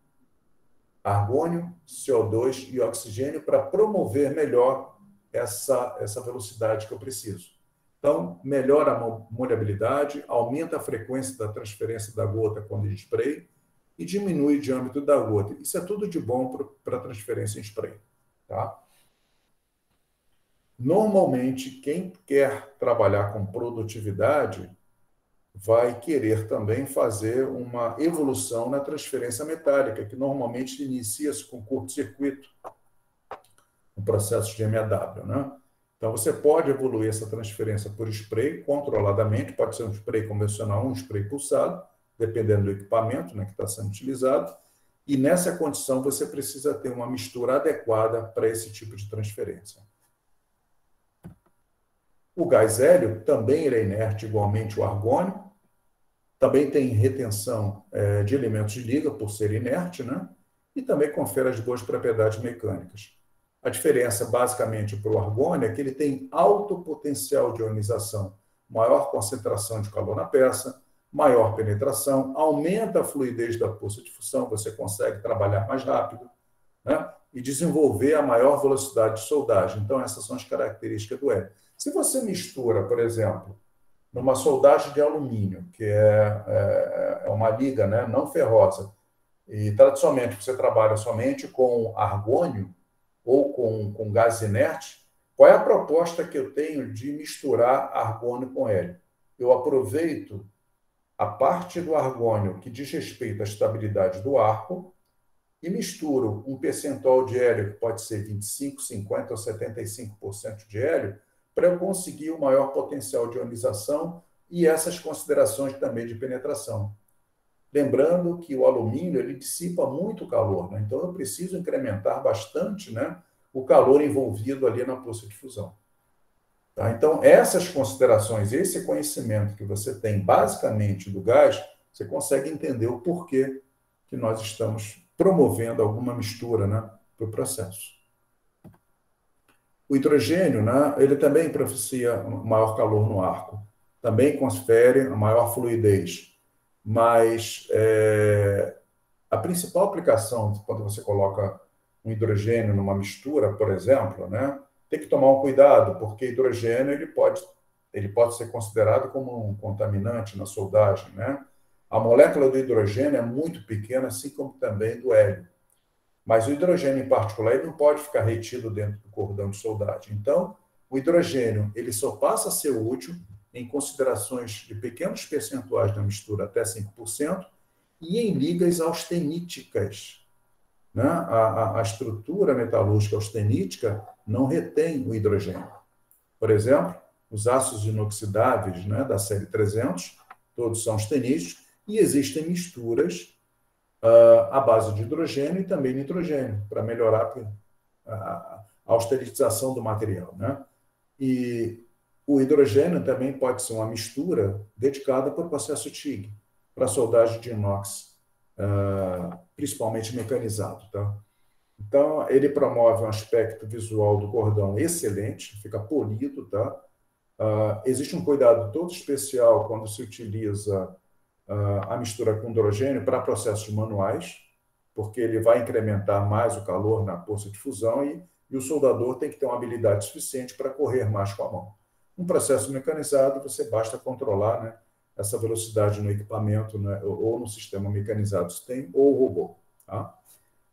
argônio, CO2 e oxigênio, para promover melhor essa velocidade que eu preciso. Então, melhora a molhabilidade, aumenta a frequência da transferência da gota quando em spray e diminui o diâmetro da gota. Isso é tudo de bom para transferência em spray. Tá? Normalmente, quem quer trabalhar com produtividade vai querer também fazer uma evolução na transferência metálica, que normalmente inicia-se com curto-circuito, no processo de MEW, né? Então, você pode evoluir essa transferência por spray controladamente, pode ser um spray convencional, um spray pulsado, dependendo do equipamento, né, que está sendo utilizado, e nessa condição você precisa ter uma mistura adequada para esse tipo de transferência. O gás hélio também ele é inerte igualmente o argônio, também tem retenção de elementos de liga por ser inerte, né? E também confere as boas propriedades mecânicas. A diferença, basicamente, para o argônio é que ele tem alto potencial de ionização, maior concentração de calor na peça, maior penetração, aumenta a fluidez da poça de fusão, você consegue trabalhar mais rápido, né? E desenvolver a maior velocidade de soldagem. Então, essas são as características do hélio. Se você mistura, por exemplo, numa soldagem de alumínio, que é uma liga, né, não ferrosa, e tradicionalmente você trabalha somente com argônio ou com gás inerte, qual é a proposta que eu tenho de misturar argônio com hélio? Eu aproveito a parte do argônio que diz respeito à estabilidade do arco e misturo um percentual de hélio, que pode ser 25%, 50% ou 75% de hélio, para eu conseguir o maior potencial de ionização e essas considerações também de penetração. Lembrando que o alumínio ele dissipa muito calor, né? Então eu preciso incrementar bastante, né, o calor envolvido ali na poça de fusão. Tá? Então, essas considerações, esse conhecimento que você tem basicamente do gás, você consegue entender o porquê que nós estamos promovendo alguma mistura, né, para o processo. O hidrogênio, né, ele também propicia maior calor no arco, também confere a maior fluidez, mas a principal aplicação, quando você coloca um hidrogênio numa mistura, por exemplo, né, tem que tomar um cuidado, porque hidrogênio ele pode ser considerado como um contaminante na soldagem, né? A molécula do hidrogênio é muito pequena, assim como também do hélio. Mas o hidrogênio, em particular, ele não pode ficar retido dentro do cordão de soldagem. Então, o hidrogênio ele só passa a ser útil em considerações de pequenos percentuais da mistura, até 5%, e em ligas austeníticas. Né? A estrutura metalúrgica austenítica não retém o hidrogênio. Por exemplo, os aços inoxidáveis, né, da série 300, todos são austeníticos, e existem misturas à base de hidrogênio e também nitrogênio, para melhorar a austeritização do material. Né? E o hidrogênio também pode ser uma mistura dedicada para o processo TIG, para soldagem de inox, principalmente mecanizado. Tá? Então, ele promove um aspecto visual do cordão excelente, fica polido. Tá? Existe um cuidado todo especial quando se utiliza a mistura com hidrogênio para processos manuais, porque ele vai incrementar mais o calor na poça de fusão e o soldador tem que ter uma habilidade suficiente para correr mais com a mão. Um processo mecanizado, você basta controlar, né, essa velocidade no equipamento, né, ou no sistema mecanizado, se tem, ou robô. Tá?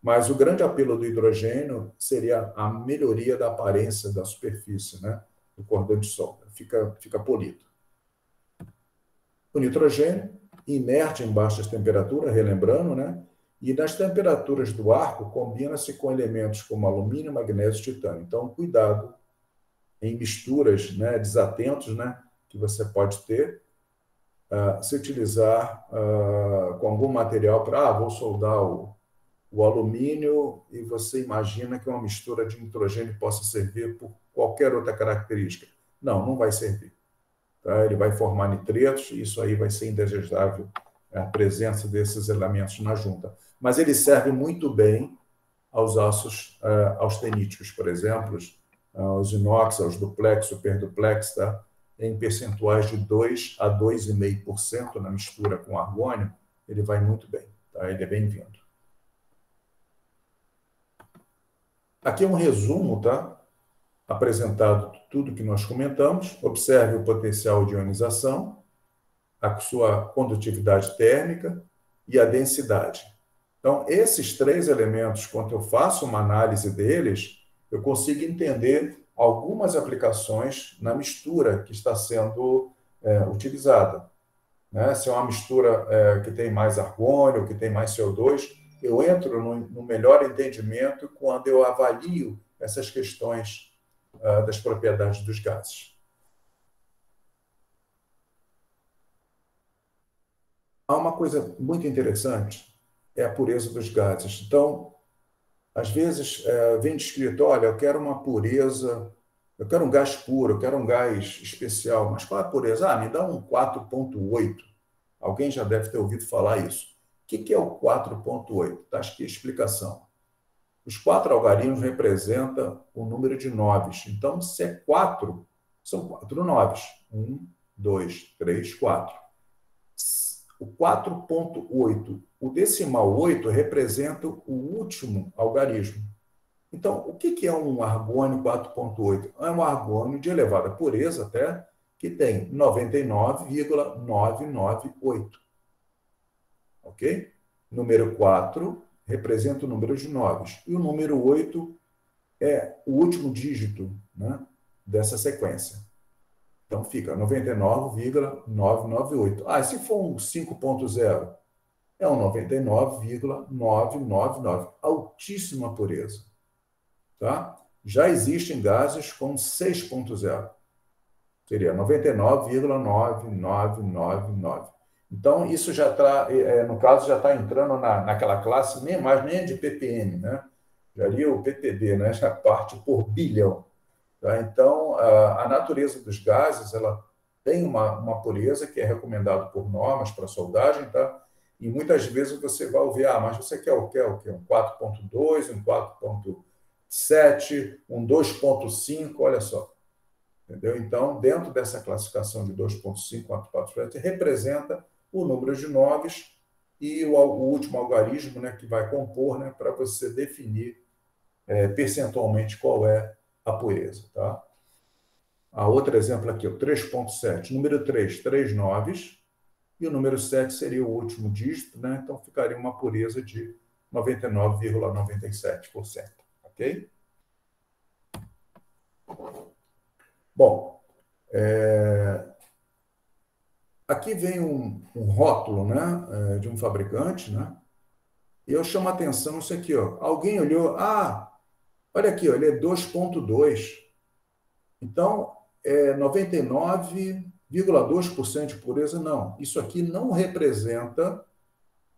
Mas o grande apelo do hidrogênio seria a melhoria da aparência da superfície, né, do cordão de solda. Fica polido. O nitrogênio, inerte em baixas temperaturas, relembrando, né? E nas temperaturas do arco, combina-se com elementos como alumínio, magnésio e titânio. Então, cuidado em misturas, né, desatentos, né, que você pode ter, se utilizar com algum material para, vou soldar o alumínio e você imagina que uma mistura de nitrogênio possa servir por qualquer outra característica. Não vai servir. Tá? Ele vai formar nitretos e isso aí vai ser indesejável, a presença desses elementos na junta. Mas ele serve muito bem aos aços austeníticos, por exemplo, aos inox, aos duplex, superduplex, tá? Em percentuais de 2 a 2,5% na mistura com argônio, ele vai muito bem, tá? Ele é bem-vindo. Aqui é um resumo, tá? Apresentado tudo que nós comentamos. Observe o potencial de ionização, a sua condutividade térmica e a densidade. Então, esses três elementos, quando eu faço uma análise deles, eu consigo entender algumas aplicações na mistura que está sendo utilizada. Né? Se é uma mistura que tem mais argônio, que tem mais CO2, eu entro no melhor entendimento quando eu avalio essas questões das propriedades dos gases. Há uma coisa muito interessante, é a pureza dos gases. Então, às vezes, vem descrito, olha, eu quero uma pureza, eu quero um gás puro, eu quero um gás especial, mas qual é a pureza? Ah, me dá um 4,8. Alguém já deve ter ouvido falar isso. O que é o 4,8? Está aqui a explicação. Os 4 algarismos representam o número de noves. Então, se é 4, são 4 noves. 1, 2, 3, 4. O 4,8, o decimal 8 representa o último algarismo. Então, o que é um argônio 4,8? É um argônio de elevada pureza até, que tem 99,998. Ok? Número 4 representa o número de noves. E o número 8 é o último dígito, né, dessa sequência. Então, fica 99,998. Ah, e se for um 5,0? É um 99,999. Altíssima pureza. Tá? Já existem gases com 6,0. Seria 99,9999. Então, isso já está, no caso, já está entrando naquela classe, nem é de ppm, né? Já ali o ppb, né? Já parte por bilhão. Tá? Então, a natureza dos gases, ela tem uma pureza que é recomendada por normas para soldagem, tá? E muitas vezes você vai ouvir, mas você quer o quê? Um 4,2, um 4,7, um 2,5, olha só. Entendeu? Então, dentro dessa classificação de 2,5, 4,7, representa o número de noves e o último algarismo, né, que vai compor, né, para você definir percentualmente qual é a pureza. Tá? A outro exemplo aqui, o 3,7. Número 3, 3 noves, e o número 7 seria o último dígito, né? Então ficaria uma pureza de 99,97%. Ok? Bom, aqui vem um rótulo, né, de um fabricante, né? E eu chamo a atenção isso aqui, ó. Alguém olhou, olha aqui, ó, ele é 2,2. Então, 99,2% de pureza, não. Isso aqui não representa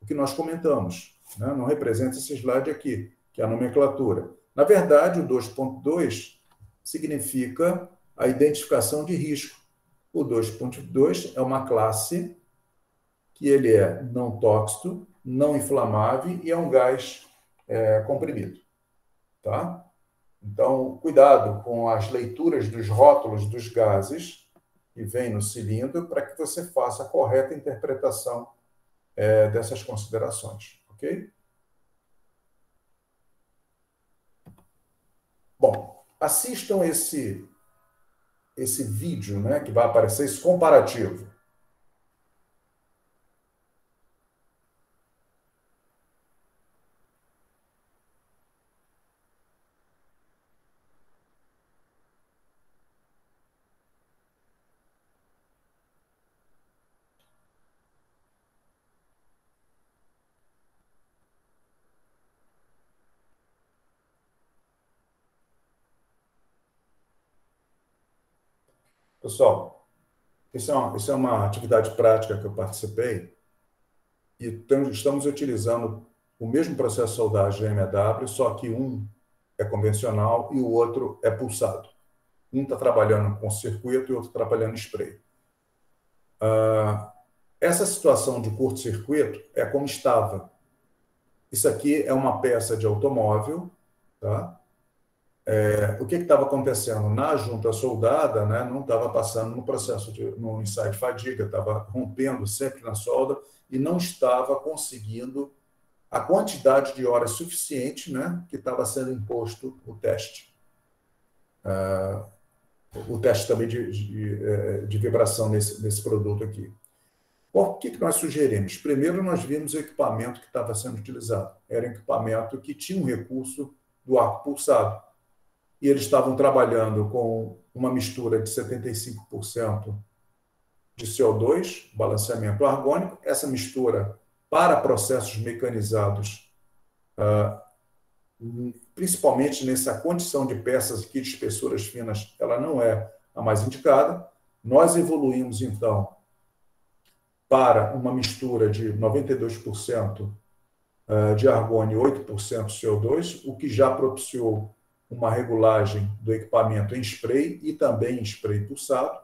o que nós comentamos, né? Não representa esse slide aqui, que é a nomenclatura. Na verdade, o 2,2 significa a identificação de risco. O 2,2 é uma classe que ele é não tóxico, não inflamável e é um gás comprimido. Tá? Então, cuidado com as leituras dos rótulos dos gases que vem no cilindro para que você faça a correta interpretação dessas considerações. Ok? Bom, assistam esse vídeo, né, que vai aparecer, esse comparativo. Pessoal, isso é uma atividade prática que eu participei e estamos utilizando o mesmo processo de soldagem MEW, só que um é convencional e o outro é pulsado. Um está trabalhando com circuito e o outro trabalhando em spray. Essa situação de curto-circuito é como estava. Isso aqui é uma peça de automóvel, tá? O que estava acontecendo? Na junta soldada, né, não estava passando no processo no ensaio de fadiga, estava rompendo sempre na solda e não estava conseguindo a quantidade de horas suficiente, né, que estava sendo imposto o teste. O teste também de vibração nesse produto aqui. O que nós sugerimos? Primeiro, nós vimos o equipamento que estava sendo utilizado. Era um equipamento que tinha um recurso do arco pulsado. E eles estavam trabalhando com uma mistura de 75% de CO2, balanceamento argônico. Essa mistura, para processos mecanizados, principalmente nessa condição de peças aqui de espessuras finas, ela não é a mais indicada. Nós evoluímos, então, para uma mistura de 92% de argônio e 8% CO2, o que já propiciou uma regulagem do equipamento em spray e também em spray pulsado.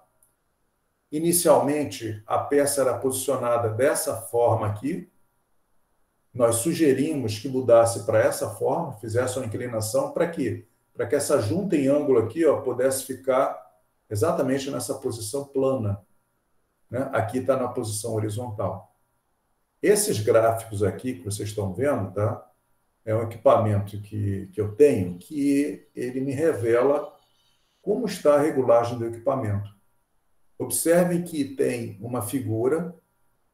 Inicialmente, a peça era posicionada dessa forma aqui. Nós sugerimos que mudasse para essa forma, fizesse uma inclinação, para quê? Para que essa junta em ângulo aqui pudesse ficar exatamente nessa posição plana. Né? Aqui está na posição horizontal. Esses gráficos aqui que vocês estão vendo, tá? É um equipamento que eu tenho, que ele me revela como está a regulagem do equipamento. Observem que tem uma figura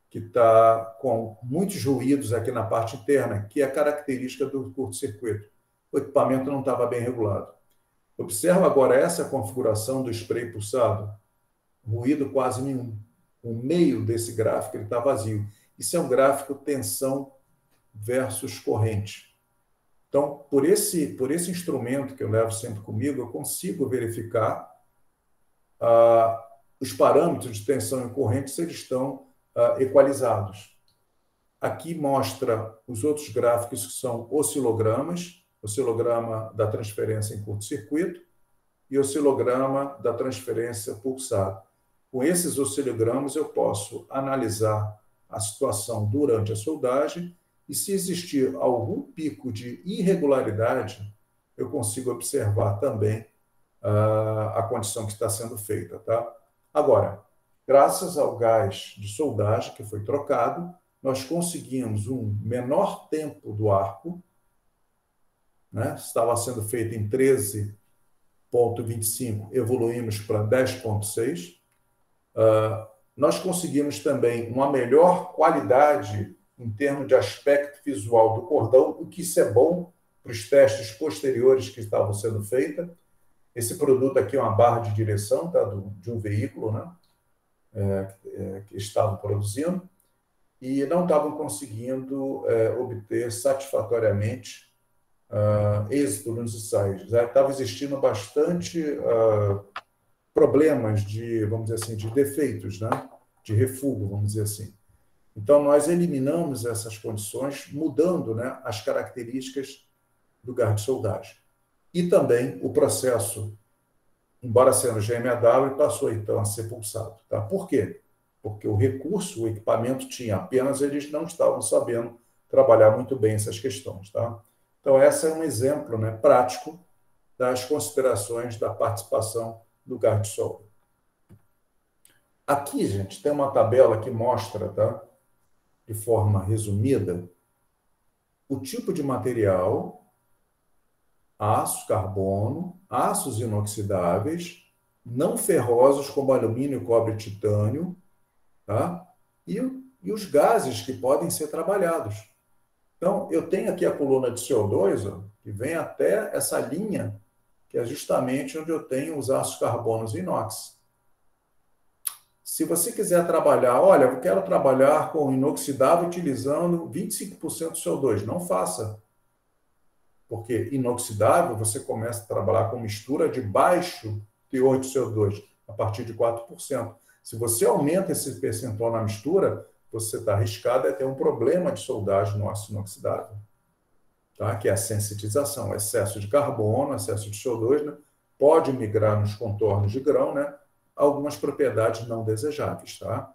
que está com muitos ruídos aqui na parte interna, que é característica do curto-circuito. O equipamento não estava bem regulado. Observa agora essa configuração do spray pulsado. Ruído quase nenhum. O meio desse gráfico está vazio. Isso é um gráfico tensão versus corrente. Então, por esse instrumento que eu levo sempre comigo, eu consigo verificar os parâmetros de tensão e corrente se eles estão equalizados. Aqui mostra os outros gráficos que são oscilogramas, oscilograma da transferência em curto-circuito e oscilograma da transferência pulsada. Com esses oscilogramas eu posso analisar a situação durante a soldagem e se existir algum pico de irregularidade, eu consigo observar também a condição que está sendo feita. Tá? Agora, graças ao gás de soldagem que foi trocado, nós conseguimos um menor tempo do arco, né? Estava sendo feito em 13,25, evoluímos para 10,6. Nós conseguimos também uma melhor qualidade em termos de aspecto visual do cordão, o que isso é bom para os testes posteriores que estavam sendo feitos. Esse produto aqui é uma barra de direção, tá, de um veículo, né, que estavam produzindo, e não estavam conseguindo obter satisfatoriamente êxito nos ensaios. Estava existindo bastante problemas de, vamos dizer assim, de defeitos, né, de refúgio, vamos dizer assim. Então, nós eliminamos essas condições, mudando, né, as características do gás de soldagem. E também o processo, embora sendo GMAW, passou, então, a ser pulsado. Tá? Por quê? Porque o recurso, o equipamento tinha, apenas eles não estavam sabendo trabalhar muito bem essas questões. Tá? Então, esse é um exemplo, né, prático das considerações da participação do gás de solda. Aqui, gente, tem uma tabela que mostra, tá, de forma resumida, o tipo de material, aço, carbono, aços inoxidáveis, não ferrosos como alumínio, cobre e titânio, tá? E os gases que podem ser trabalhados. Então, eu tenho aqui a coluna de CO2, que vem até essa linha, que é justamente onde eu tenho os aços carbonos e inox. Se você quiser trabalhar, olha, eu quero trabalhar com inoxidável utilizando 25% de CO2, não faça. Porque inoxidável, você começa a trabalhar com mistura de baixo teor de CO2, a partir de 4%. Se você aumenta esse percentual na mistura, você está arriscado a ter um problema de soldagem no aço inoxidável, tá? Que é a sensitização, excesso de carbono, excesso de CO2, né? Pode migrar nos contornos de grão, né? Algumas propriedades não desejáveis. Tá?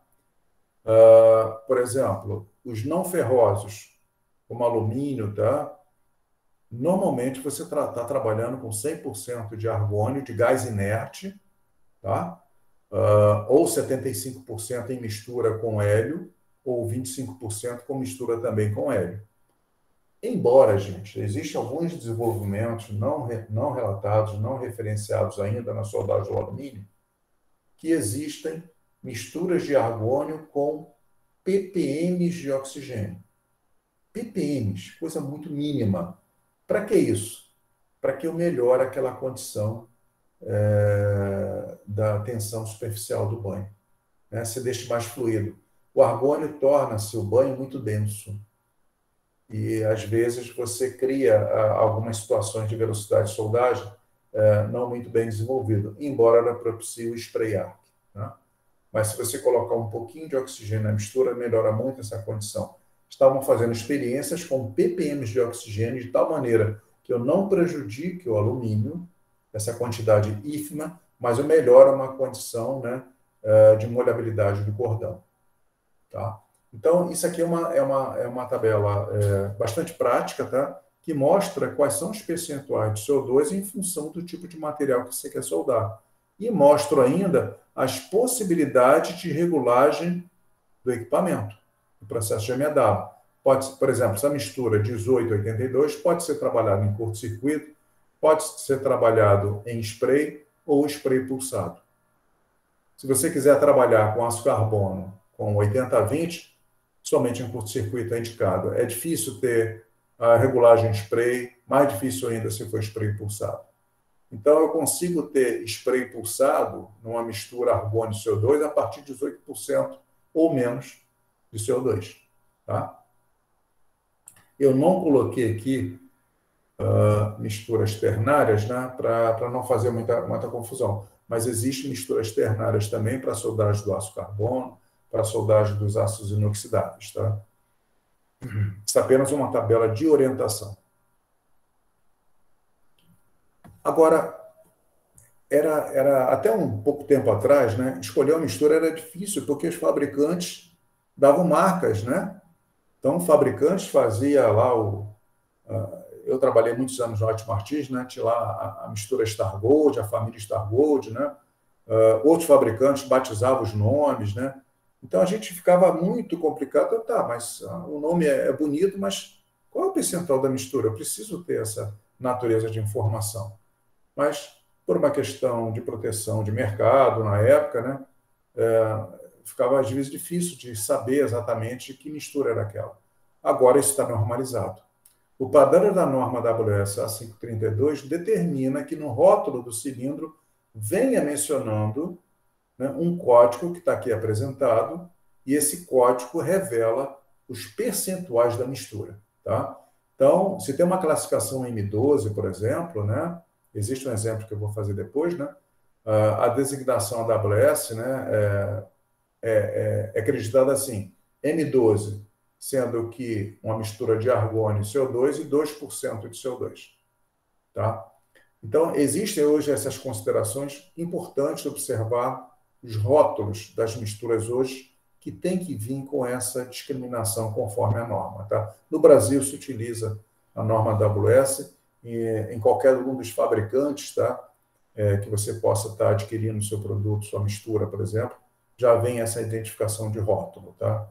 Por exemplo, os não ferrosos, como alumínio, tá? normalmente você está trabalhando com 100% de argônio, de gás inerte, tá? Ou 75% em mistura com hélio, ou 25% com mistura também com hélio. Embora, gente, existem alguns desenvolvimentos não relatados, não referenciados ainda na soldagem do alumínio, que existem misturas de argônio com ppm de oxigênio. ppm, coisa muito mínima. Para que isso? Para que eu melhore aquela condição da tensão superficial do banho. Né? Você deixa mais fluido. O argônio torna-se o banho muito denso. E, às vezes, você cria algumas situações de velocidade de soldagem não muito bem desenvolvido, embora ela propicie o spray arc. Né? Mas, se você colocar um pouquinho de oxigênio na mistura, melhora muito essa condição. Estavam fazendo experiências com ppm de oxigênio de tal maneira que eu não prejudique o alumínio, essa quantidade ínfima, mas eu melhoro uma condição, né, de molhabilidade do cordão. Tá? Então, isso aqui é uma tabela bastante prática, tá? Que mostra quais são os percentuais de CO2 em função do tipo de material que você quer soldar. E mostra ainda as possibilidades de regulagem do equipamento, do processo de MEW. Pode, por exemplo, essa mistura 1882 pode ser trabalhada em curto-circuito, pode ser trabalhado em spray ou spray pulsado. Se você quiser trabalhar com aço carbono com 80-20, somente em curto-circuito é indicado. É difícil ter a regulagem spray, mais difícil ainda se for spray pulsado. Então, eu consigo ter spray pulsado numa mistura argônio e CO2 a partir de 18% ou menos de CO2. Tá? Eu não coloquei aqui misturas ternárias, né, para não fazer muita confusão. Mas existem misturas ternárias também para soldagem do aço carbono, para soldagem dos aços inoxidáveis. Tá? Isso é apenas uma tabela de orientação. Agora, era até um pouco tempo atrás, né, escolher uma mistura era difícil, porque os fabricantes davam marcas, né? Então, o fabricante fazia lá eu trabalhei muitos anos no Hot Martins, né? Tinha lá a mistura Stargold, a família Stargold, né? Outros fabricantes batizavam os nomes, né? Então, a gente ficava muito complicado. Tá, mas o nome é bonito, mas qual é o percentual da mistura? Eu preciso ter essa natureza de informação. Mas, por uma questão de proteção de mercado na época, né? Ficava, às vezes, difícil de saber exatamente que mistura era aquela. Agora, isso está normalizado. O padrão da norma AWS A532 determina que no rótulo do cilindro venha mencionando, né, um código que está aqui apresentado, e esse código revela os percentuais da mistura. Tá? Então, se tem uma classificação M12, por exemplo, né, existe um exemplo que eu vou fazer depois, né, a designação AWS, né, é acreditada assim, M12, sendo que uma mistura de argônio e CO2 e 2% de CO2. Tá? Então, existem hoje essas considerações importantes de observar os rótulos das misturas hoje, que tem que vir com essa discriminação conforme a norma. Tá? No Brasil, se utiliza a norma AWS, em qualquer um dos fabricantes, tá? Que você possa estar adquirindo o seu produto, sua mistura, por exemplo, já vem essa identificação de rótulo. Tá?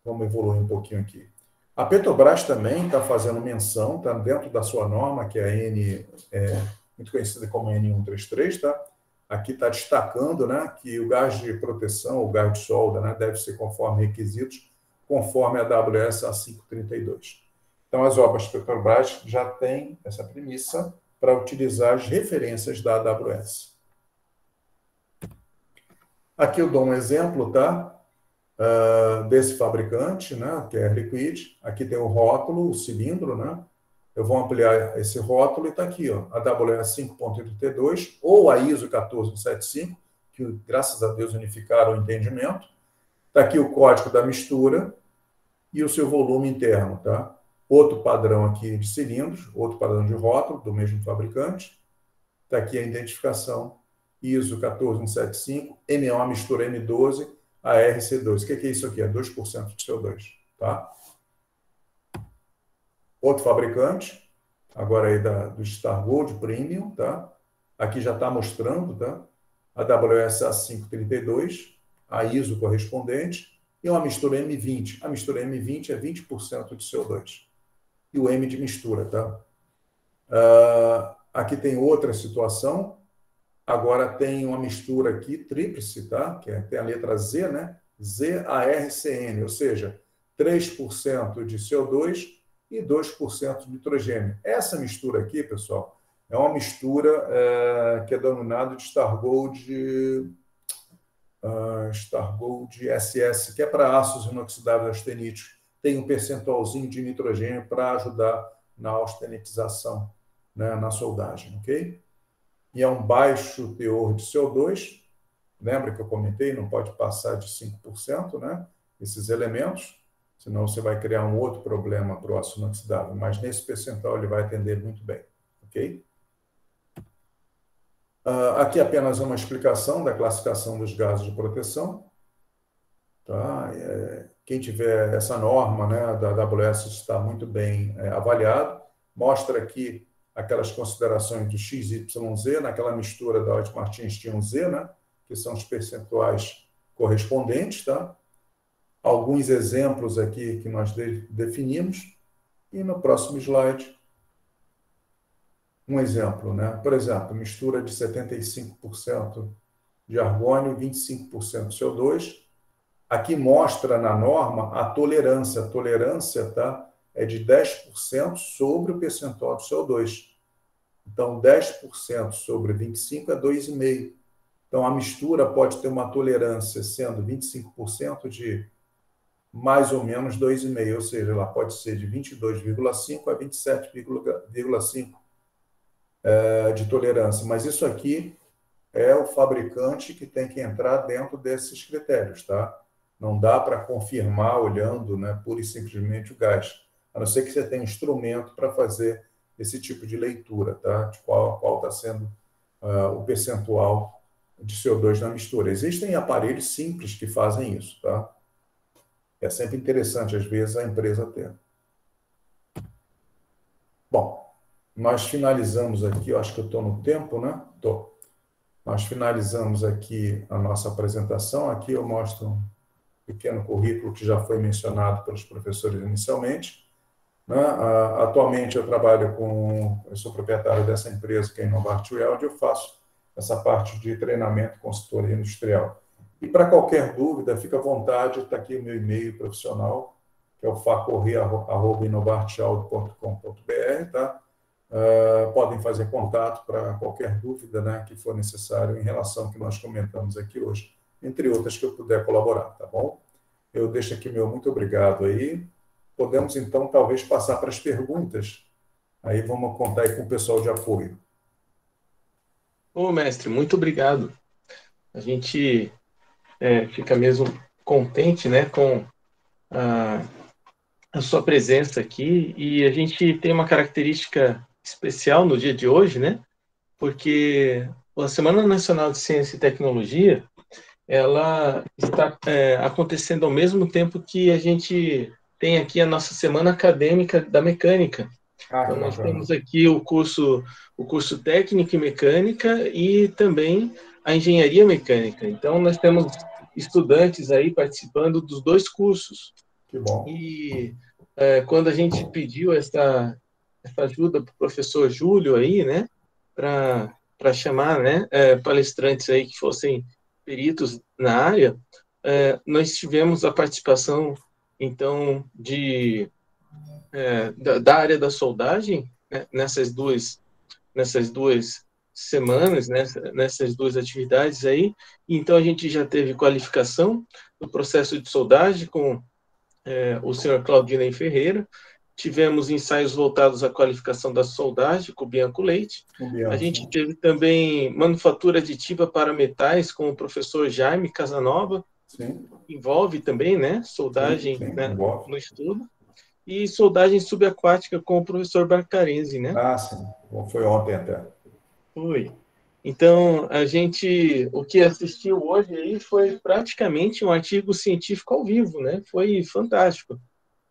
Vamos evoluir um pouquinho aqui. A Petrobras também está fazendo menção, está dentro da sua norma, que é a muito conhecida como N133, tá? Aqui está destacando, né, que o gás de proteção, o gás de solda, né, deve ser conforme requisitos, conforme a AWS A532. Então, as obras Petrobras já têm essa premissa para utilizar as referências da AWS. Aqui eu dou um exemplo, tá? Desse fabricante, né, que é a Liquid. Aqui tem o rótulo, o cilindro, né? Eu vou ampliar esse rótulo e está aqui, ó, a AWS 5.82 ou a ISO 14175, que graças a Deus unificaram o entendimento. Está aqui o código da mistura e o seu volume interno, tá? Outro padrão aqui de cilindros, outro padrão de rótulo do mesmo fabricante. Está aqui a identificação ISO 14175, M1, a mistura M12, a RC2. O que é isso aqui? É 2% de CO2. Tá? Outro fabricante, agora aí do Stargold Premium, tá? Aqui já está mostrando, tá? A AWS A532, a ISO correspondente, e uma mistura M20. A mistura M20 é 20% de CO2. E o M de mistura, tá? Aqui tem outra situação. Agora tem uma mistura aqui, tríplice, tá? Tem a letra Z, né? ZARCN, ou seja, 3% de CO2 e 2% de nitrogênio. Essa mistura aqui, pessoal, é uma mistura que é denominada de Stargold SS, que é para ácidos inoxidáveis austeníticos. Tem um percentualzinho de nitrogênio para ajudar na austenitização, né, na soldagem, ok? E é um baixo teor de CO2. Lembra que eu comentei, não pode passar de 5%, né? Esses elementos, senão você vai criar um outro problema para o ácido inoxidável, mas nesse percentual ele vai atender muito bem, ok? Aqui apenas uma explicação da classificação dos gases de proteção. Tá? Quem tiver essa norma, né, da AWS está muito bem avaliado. Mostra aqui aquelas considerações do X, Y, Z, naquela mistura da Ott Martins tinha um Z, né, que são os percentuais correspondentes. Tá? Alguns exemplos aqui que nós definimos. E no próximo slide, um exemplo, né? Por exemplo, mistura de 75% de argônio e 25% de CO2. Aqui mostra na norma a tolerância. A tolerância, tá, é de 10% sobre o percentual de CO2. Então, 10% sobre 25% é 2,5%. Então, a mistura pode ter uma tolerância sendo 25% de mais ou menos 2,5%, ou seja, ela pode ser de 22,5% a 27,5% de tolerância. Mas isso aqui é o fabricante que tem que entrar dentro desses critérios, tá? Não dá para confirmar olhando, né, pura e simplesmente o gás, a não ser que você tenha instrumento para fazer esse tipo de leitura, tá? De qual está sendo o percentual de CO2 na mistura. Existem aparelhos simples que fazem isso, tá? É sempre interessante, às vezes, a empresa ter. Bom, nós finalizamos aqui, eu acho que eu estou no tempo, né? Estou. Nós finalizamos aqui a nossa apresentação. Aqui eu mostro um pequeno currículo que já foi mencionado pelos professores inicialmente. Né? Atualmente eu sou proprietário dessa empresa, que é a Inovart Weld, eu faço essa parte de treinamento e consultoria industrial. E para qualquer dúvida, fica à vontade, está aqui o meu e-mail profissional, que é o facorrer@inovartaudio.com.br, tá? Podem fazer contato para qualquer dúvida, né, que for necessário em relação ao que nós comentamos aqui hoje, entre outras que eu puder colaborar, tá bom? Eu deixo aqui meu muito obrigado aí. Podemos, então, talvez passar para as perguntas. Aí vamos contar aí com o pessoal de apoio. Ô, mestre, muito obrigado. A gente fica mesmo contente, né, com a sua presença aqui, e a gente tem uma característica especial no dia de hoje, né, porque a Semana Nacional de Ciência e Tecnologia, ela está acontecendo ao mesmo tempo que a gente tem aqui a nossa Semana Acadêmica da Mecânica. Então, nós temos aqui o curso técnico em mecânica e também a engenharia mecânica. Então, nós temos estudantes aí participando dos dois cursos. Que bom. E quando a gente pediu essa ajuda para o professor Júlio aí, né, para chamar, né, palestrantes aí que fossem peritos na área, nós tivemos a participação, então, da área da soldagem, né, nessas duas semanas, né, nessas duas atividades aí. Então, a gente já teve qualificação no processo de soldagem com o senhor Claudinei Ferreira. Tivemos ensaios voltados à qualificação da soldagem com o Bianco Leite. A gente teve também manufatura aditiva para metais com o professor Jaime Casanova. Sim. Envolve também, né, soldagem, sim, né, no estudo. E soldagem subaquática com o professor Barcarense, né? Ah, sim. Foi ontem até. Foi. Então, o que assistiu hoje aí foi praticamente um artigo científico ao vivo, né? Foi fantástico.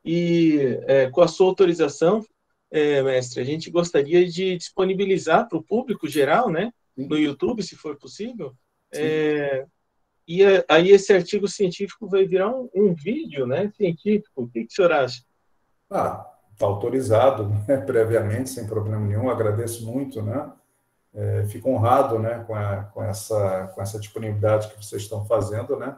E com a sua autorização, mestre, a gente gostaria de disponibilizar para o público geral, né, no YouTube, se for possível. Aí esse artigo científico vai virar um vídeo, né, científico. O que o senhor acha? Está autorizado, né, previamente, sem problema nenhum. Agradeço muito, né? Fico honrado, né, com essa disponibilidade que vocês estão fazendo, né,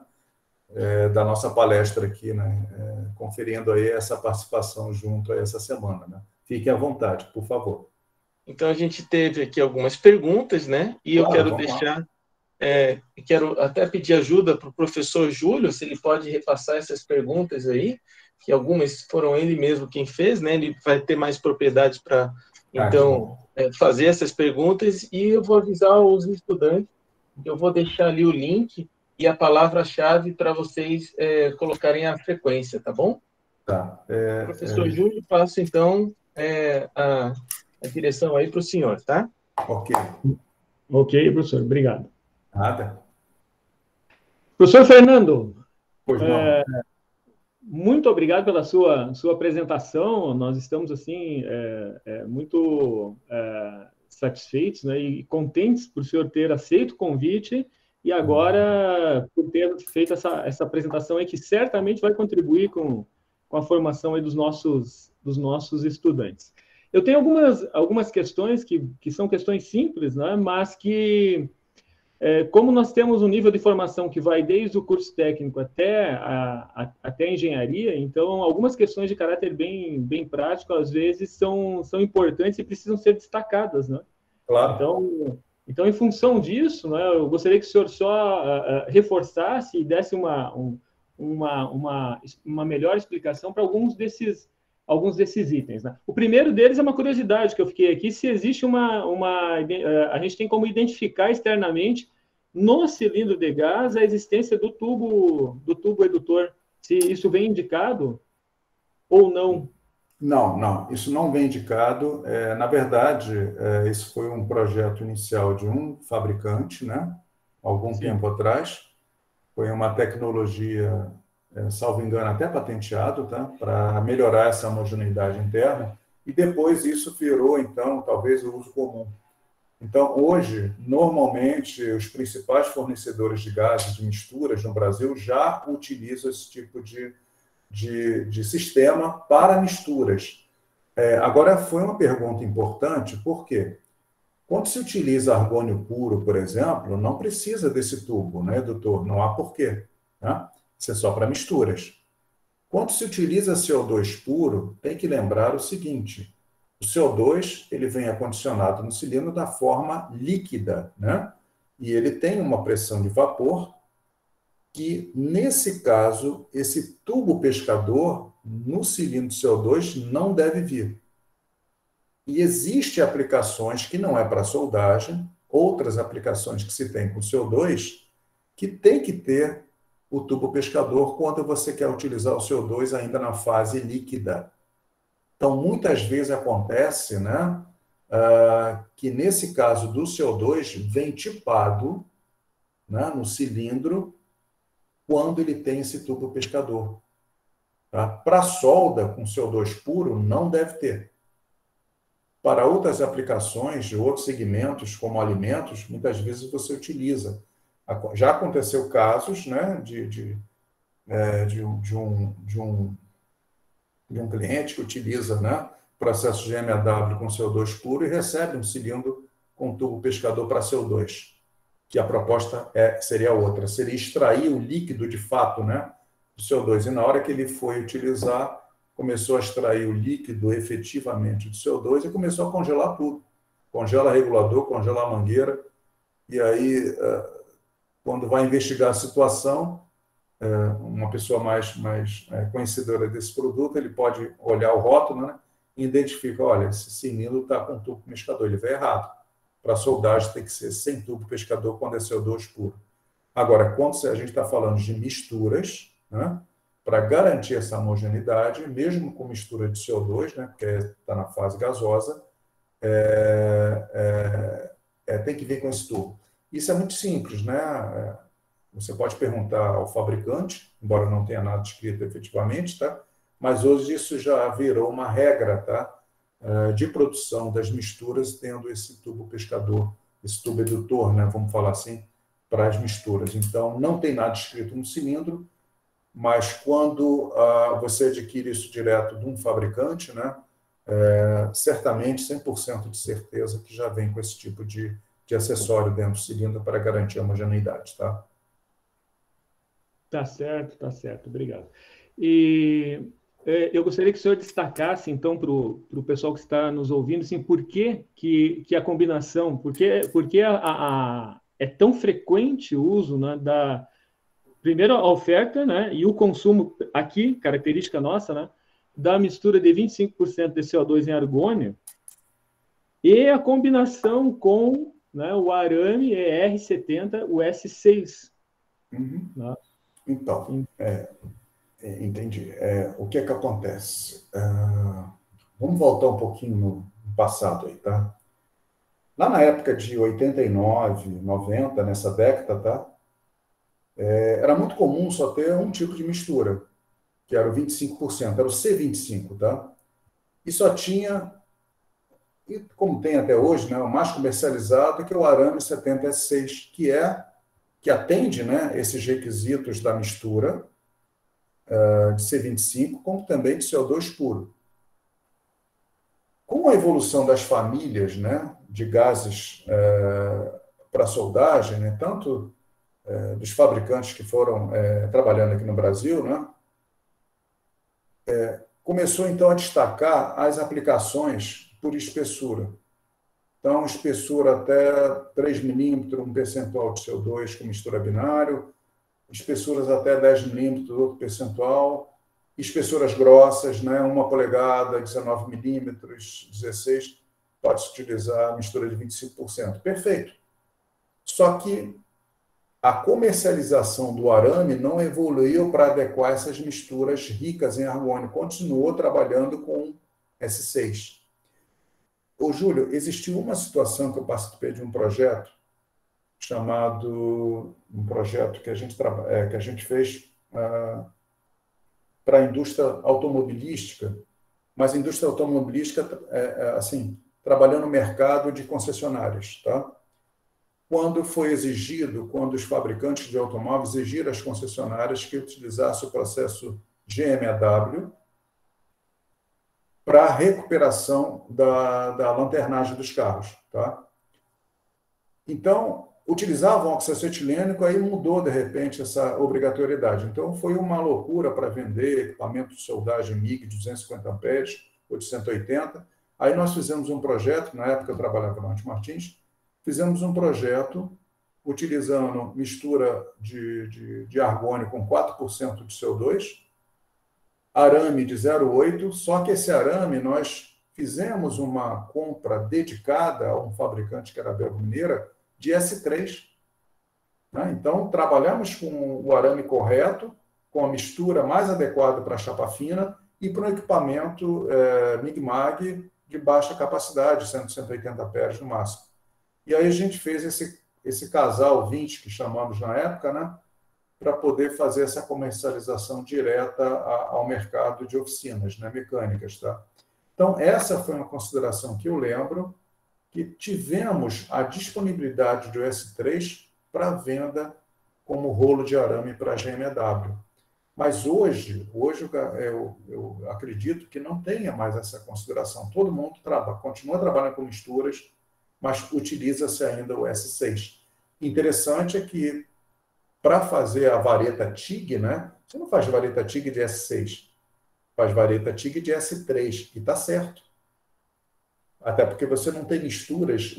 da nossa palestra aqui, né, conferindo aí essa participação junto a essa semana, né. Fiquem à vontade, por favor. Então, a gente teve aqui algumas perguntas, né, e Claro, eu quero vamos lá. deixar... quero até pedir ajuda para o professor Júlio, se ele pode repassar essas perguntas aí, que algumas foram ele mesmo quem fez, né? Ele vai ter mais propriedade para, então, fazer essas perguntas, e eu vou avisar os estudantes, eu vou deixar ali o link e a palavra-chave para vocês colocarem a frequência, tá bom? Tá. Professor Júlio, passo, então, a direção aí para o senhor, tá? Ok. Ok, professor, obrigado. Nada. Professor Fernando, Pois não. muito obrigado pela sua apresentação. Nós estamos assim muito satisfeitos, né, e contentes por o senhor ter aceito o convite e agora por ter feito essa apresentação aí que certamente vai contribuir com a formação aí dos nossos estudantes. Eu tenho algumas questões que são questões simples, né, mas que como nós temos um nível de formação que vai desde o curso técnico até a engenharia, então algumas questões de caráter bem prático, às vezes, são importantes e precisam ser destacadas, né? Claro. Então, em função disso, né, eu gostaria que o senhor só reforçasse e desse uma melhor explicação para alguns desses itens, né? O primeiro deles é uma curiosidade que eu fiquei aqui, se existe a gente tem como identificar externamente no cilindro de gás a existência do tubo edutor, se isso vem indicado ou não. Não, isso não vem indicado. Na verdade, esse foi um projeto inicial de um fabricante, né? Algum tempo atrás. Foi uma tecnologia, salvo engano, até patenteado, tá? Para melhorar essa homogeneidade interna. E depois isso virou, então, talvez o uso comum. Então, hoje, normalmente, os principais fornecedores de gases, de misturas no Brasil, já utilizam esse tipo de sistema para misturas. Agora, foi uma pergunta importante, por quê? Quando se utiliza argônio puro, por exemplo, não precisa desse tubo, né, doutor? Não há porquê. Né? Isso é só para misturas. Quando se utiliza CO2 puro, tem que lembrar o seguinte: o CO2 ele vem acondicionado no cilindro da forma líquida, né? E ele tem uma pressão de vapor que, nesse caso, esse tubo pescador no cilindro CO2 não deve vir. E existem aplicações que não é para soldagem, outras aplicações que se tem com CO2, que tem que ter o tubo pescador quando você quer utilizar o CO2 ainda na fase líquida. Então, muitas vezes acontece, né, que nesse caso do CO2 vem tipado, né, no cilindro quando ele tem esse tubo pescador. Tá? Para solda com CO2 puro, não deve ter. Para outras aplicações, outros segmentos, como alimentos, muitas vezes você utiliza. Já aconteceu casos, né, de um cliente que utiliza, né, processo de MAW com CO2 puro e recebe um cilindro com tubo pescador para CO2, que a proposta seria outra, seria extrair o líquido de fato, né, do CO2. E na hora que ele foi utilizar, começou a extrair o líquido efetivamente do CO2 e começou a congelar tudo. Congela regulador, congela a mangueira, e aí, quando vai investigar a situação, uma pessoa mais conhecedora desse produto, ele pode olhar o rótulo, né, e identifica, olha, esse cilindro está com tubo pescador, ele veio errado. Para soldagem tem que ser sem tubo pescador quando é CO2 puro. Agora, quando a gente está falando de misturas, né, para garantir essa homogeneidade, mesmo com mistura de CO2, né, porque está na fase gasosa, tem que vir com esse tubo. Isso é muito simples, né? Você pode perguntar ao fabricante, embora não tenha nada escrito efetivamente, tá? Mas hoje isso já virou uma regra, tá? de produção das misturas, tendo esse tubo pescador, esse tubo edutor, né, vamos falar assim, para as misturas. Então, não tem nada escrito no cilindro, mas quando você adquire isso direto de um fabricante, né, certamente, 100% de certeza que já vem com esse tipo de acessório dentro do cilindro para garantir a homogeneidade, tá? Tá certo, obrigado. E eu gostaria que o senhor destacasse, então, para o pessoal que está nos ouvindo, assim, por que a combinação, por que é tão frequente o uso, né, primeiro a oferta, né, e o consumo aqui, característica nossa, né, da mistura de 25% de CO2 em argônio e a combinação com, né, o arame ER70, o S6. Uhum. Né? Então, entendi. O que é que acontece? Vamos voltar um pouquinho no passado aí, tá? Lá na época de 89, 90, nessa década, tá? Era muito comum só ter um tipo de mistura, que era o 25%, era o C25, tá? E só tinha, e como tem até hoje, né, o mais comercializado, que é o arame 70S6, que atende, né, esses requisitos da mistura de C25, como também de CO2 puro. Com a evolução das famílias, né, de gases para soldagem, né, tanto dos fabricantes que foram trabalhando aqui no Brasil, né, começou então a destacar as aplicações por espessura. Então, espessura até 3 milímetros, um percentual de CO2 com mistura binário, espessuras até 10 milímetros, outro percentual, espessuras grossas, né, 1 polegada, 19 milímetros, 16, pode-se utilizar a mistura de 25%. Perfeito. Só que a comercialização do arame não evoluiu para adequar essas misturas ricas em argônio, continuou trabalhando com S6. Ô, Júlio, existiu uma situação que eu participei de um projeto um projeto que a gente fez para a indústria automobilística, mas a indústria automobilística, assim, trabalhando no mercado de concessionárias, tá? Quando os fabricantes de automóveis exigiram às concessionárias que utilizassem o processo GMAW para a recuperação da lanternagem dos carros, tá? Então, utilizavam óxido etilênico, aí mudou, de repente, essa obrigatoriedade. Então, foi uma loucura para vender equipamento de soldagem MIG de 250 amperes ou de 180. Aí nós fizemos um projeto, na época eu trabalhava na Ante Martins, fizemos um projeto utilizando mistura de argônio com 4% de CO2, arame de 0,8, só que esse arame nós fizemos uma compra dedicada a um fabricante que era a Belgo Mineira, de S3. Né? Então, trabalhamos com o arame correto, com a mistura mais adequada para a chapa fina e para um equipamento MIG-MAG de baixa capacidade, 180 amperes no máximo. E aí a gente fez esse casal 20, que chamamos na época, né, para poder fazer essa comercialização direta ao mercado de oficinas, né, mecânicas. Tá? Então, essa foi uma consideração que eu lembro, que tivemos a disponibilidade do S3 para venda como rolo de arame para a GMAW. Mas hoje eu acredito que não tenha mais essa consideração. Todo mundo continua trabalhando com misturas, mas utiliza-se ainda o S6. Interessante é que, para fazer a vareta TIG, né, você não faz vareta TIG de S6, faz vareta TIG de S3, e está certo. Até porque você não tem misturas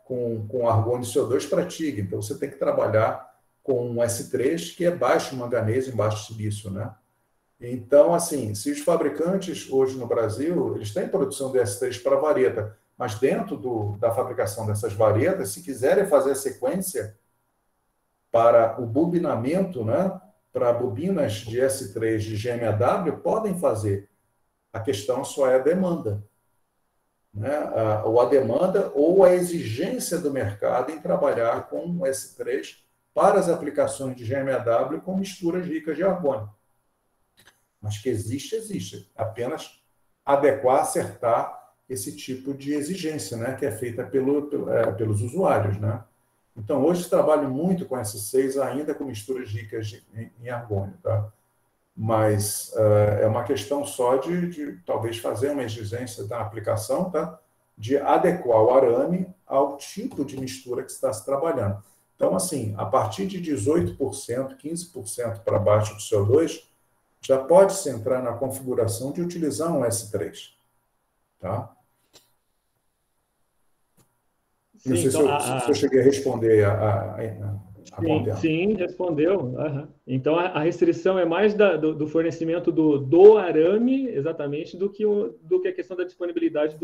com argônio e CO2 para TIG, então você tem que trabalhar com um S3, que é baixo manganês e baixo silício, né? Então, assim, se os fabricantes hoje no Brasil, eles têm produção de S3 para vareta, mas dentro da fabricação dessas varetas, se quiserem fazer a sequência para o bobinamento, né, para bobinas de S3 de GMAW, podem fazer. A questão só é a demanda. Né? Ou a demanda ou a exigência do mercado em trabalhar com o S3 para as aplicações de GMAW com misturas ricas de argônio. Mas que existe. Apenas adequar, acertar esse tipo de exigência, né, que é feita pelos usuários, né? Então, hoje trabalho muito com S6, ainda com misturas ricas em argônio, tá? Mas é uma questão só de talvez fazer uma exigência da aplicação, tá? De adequar o arame ao tipo de mistura que está se trabalhando. Então, assim, a partir de 18%, 15% para baixo do CO2, já pode-se entrar na configuração de utilizar um S3, tá? Sim, Não sei então, se eu cheguei a responder a sim, contento. sim, respondeu. Aham. Então, a restrição é mais do fornecimento do arame, exatamente, do que a questão da disponibilidade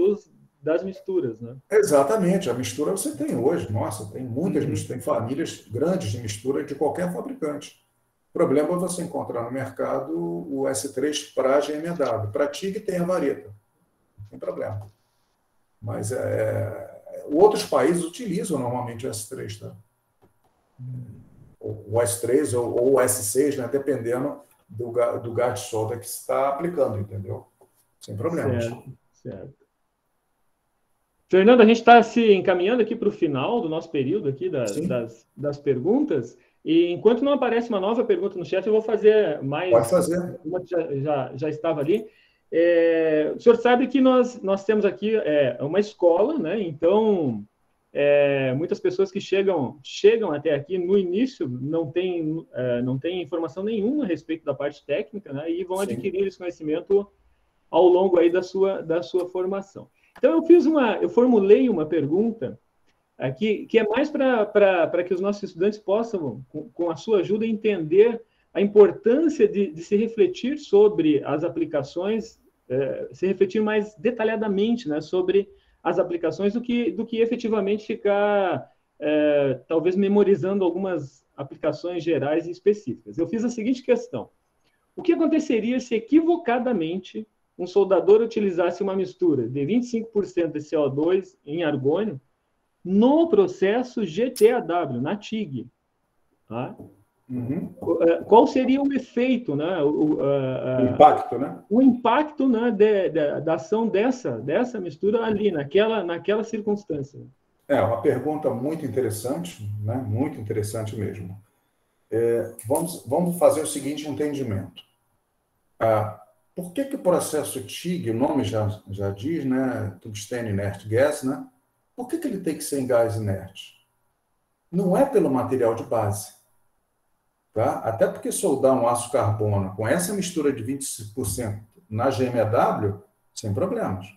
das misturas, né? Exatamente, a mistura você tem hoje. Nossa, tem muitas Uhum. misturas, tem famílias grandes de mistura de qualquer fabricante. O problema é você encontrar no mercado o S3 para GMW. Para TIG tem a vareta, não tem problema. Mas outros países utilizam normalmente o S3, tá? O S3 ou o S6, né? Dependendo do gás de solda que se está aplicando, entendeu? Sem problemas. Certo, certo. Fernando, a gente está se encaminhando aqui para o final do nosso período aqui Sim, das perguntas. E enquanto não aparece uma nova pergunta no chat, eu vou fazer pode mais fazer. uma que já estava ali. O senhor sabe que nós temos aqui uma escola, né? Então, muitas pessoas que chegam até aqui no início não têm informação nenhuma a respeito da parte técnica, né? E vão Sim. adquirir esse conhecimento ao longo aí da sua formação. Então, eu formulei uma pergunta aqui que é mais para que os nossos estudantes possam, com a sua ajuda, entender a importância de se refletir sobre as aplicações, se refletir mais detalhadamente, né, sobre as aplicações do que efetivamente ficar, talvez, memorizando algumas aplicações gerais e específicas. Eu fiz a seguinte questão: o que aconteceria se equivocadamente um soldador utilizasse uma mistura de 25% de CO2 em argônio no processo GTAW, na TIG? Tá? Uhum. Qual seria o efeito, né? O impacto, né? O impacto, né, da ação dessa mistura ali, naquela circunstância? É uma pergunta muito interessante, né? Muito interessante mesmo. Vamos fazer o seguinte entendimento. Por que o processo TIG, o nome já diz, né? Tungstênio Inert Gas, né? Por que ele tem que ser em gás inerte? Não é pelo material de base. Tá? Até porque soldar um aço carbono com essa mistura de 25% na GMW, sem problemas.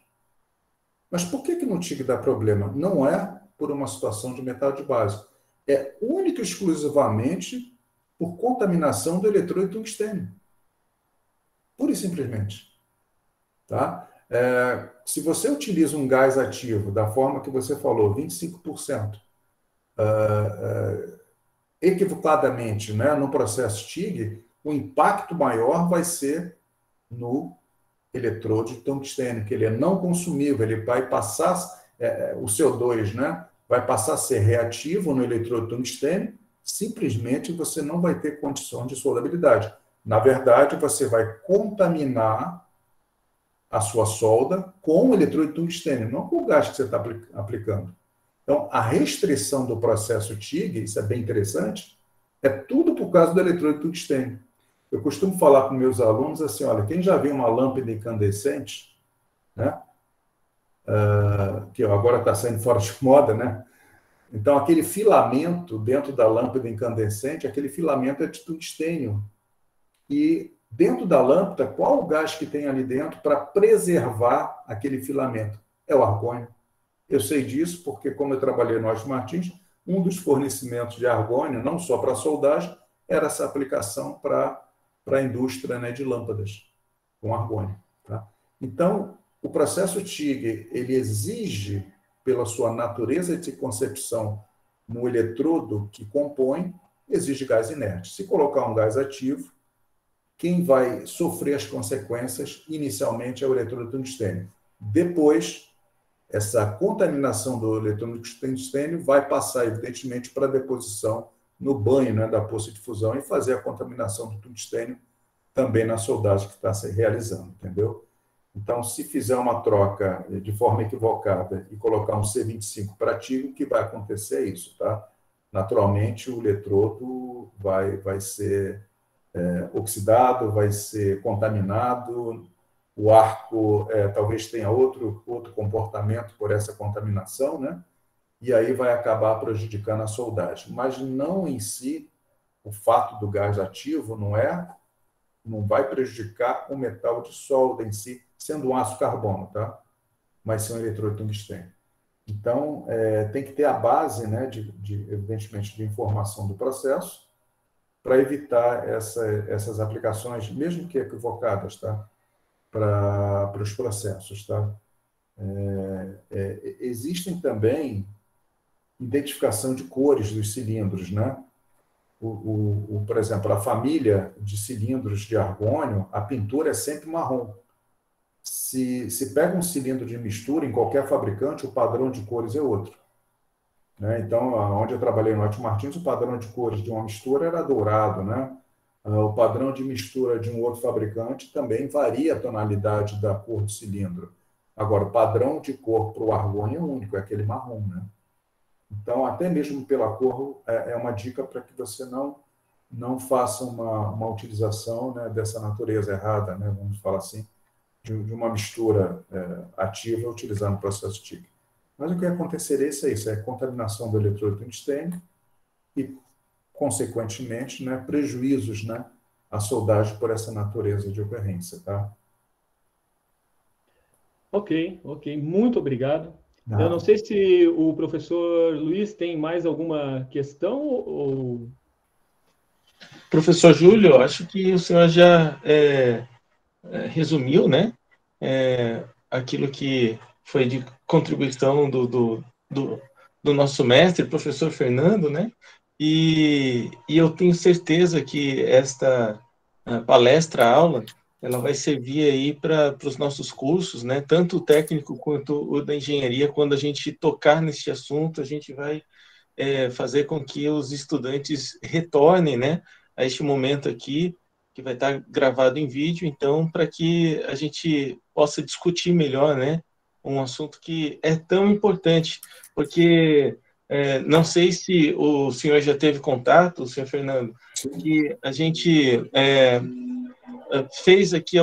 Mas por que no TIG dá problema? Não é por uma situação de metal de base. É única e exclusivamente por contaminação do eletrodo tungstênio. Pura e simplesmente. Tá? Se você utiliza um gás ativo da forma que você falou, 25%, equivocadamente, né, no processo TIG, o impacto maior vai ser no eletrodo de tungstênio, que ele é não consumível, ele vai passar, o CO2, né, vai passar a ser reativo no eletrodo de tungstênio, simplesmente você não vai ter condições de soldabilidade. Na verdade, você vai contaminar a sua solda com o eletrodo de tungstênio, não com o gás que você está aplicando. Então, a restrição do processo TIG, isso é bem interessante, é tudo por causa do eletrodo de tungstênio. Eu costumo falar com meus alunos assim, olha, quem já viu uma lâmpada incandescente, né? Que agora está saindo fora de moda, né? Então, aquele filamento dentro da lâmpada incandescente, aquele filamento é de tungstênio. E dentro da lâmpada, qual o gás que tem ali dentro para preservar aquele filamento? É o argônio. Eu sei disso porque, como eu trabalhei no Osmo Martins, um dos fornecimentos de argônio, não só para soldagem, era essa aplicação para a indústria, né, de lâmpadas com argônio. Tá? Então, o processo TIG, ele exige, pela sua natureza de concepção no eletrodo que compõe, exige gás inerte. Se colocar um gás ativo, quem vai sofrer as consequências inicialmente é o eletrodo tungstênio. Depois, essa contaminação do eletrodo tungstênio vai passar, evidentemente, para a deposição no banho, né, da poça de fusão e fazer a contaminação do tungstênio também na soldagem que está se realizando, entendeu? Então, se fizer uma troca de forma equivocada e colocar um C25 para artigo, o que vai acontecer é isso, tá? Naturalmente, o eletrodo vai ser oxidado, vai ser contaminado, o arco talvez tenha outro comportamento por essa contaminação, né? E aí vai acabar prejudicando a soldagem. Mas não em si, o fato do gás ativo não vai prejudicar o metal de solda em si, sendo um aço carbono, tá? Mas sim um eletrodo de tungstênio. Então, tem que ter a base, né, evidentemente, de informação do processo para evitar essas aplicações, mesmo que equivocadas, tá? Para os processos, tá? Existem também identificação de cores dos cilindros, né? Por exemplo, a família de cilindros de argônio, a pintura é sempre marrom. Se pega um cilindro de mistura em qualquer fabricante, o padrão de cores é outro, né? Então, onde eu trabalhei no Lockheed Martin, o padrão de cores de uma mistura era dourado, né? O padrão de mistura de um outro fabricante também varia a tonalidade da cor do cilindro. Agora, o padrão de cor para o argônio é único, é aquele marrom, né? Então, até mesmo pela cor, é uma dica para que você não faça uma utilização, né, dessa natureza errada, né, vamos falar assim, de uma mistura ativa utilizada no processo TIG. Mas o que acontecerá é isso, é a contaminação do eletrodo tungstênio e, consequentemente, né, prejuízos, né, à soldagem por essa natureza de ocorrência, tá? Ok. Muito obrigado. Nada. Eu não sei se o professor Luiz tem mais alguma questão ou... Professor Júlio, acho que o senhor já resumiu, né, aquilo que foi de contribuição do nosso mestre, professor Fernando, né, e eu tenho certeza que esta palestra-aula, ela vai servir aí para os nossos cursos, né, tanto o técnico quanto o da engenharia. Quando a gente tocar neste assunto, a gente vai fazer com que os estudantes retornem, né, a este momento aqui, que vai estar gravado em vídeo, então, para que a gente possa discutir melhor, né, um assunto que é tão importante, porque não sei se o senhor já teve contato, senhor Fernando, que a gente fez aqui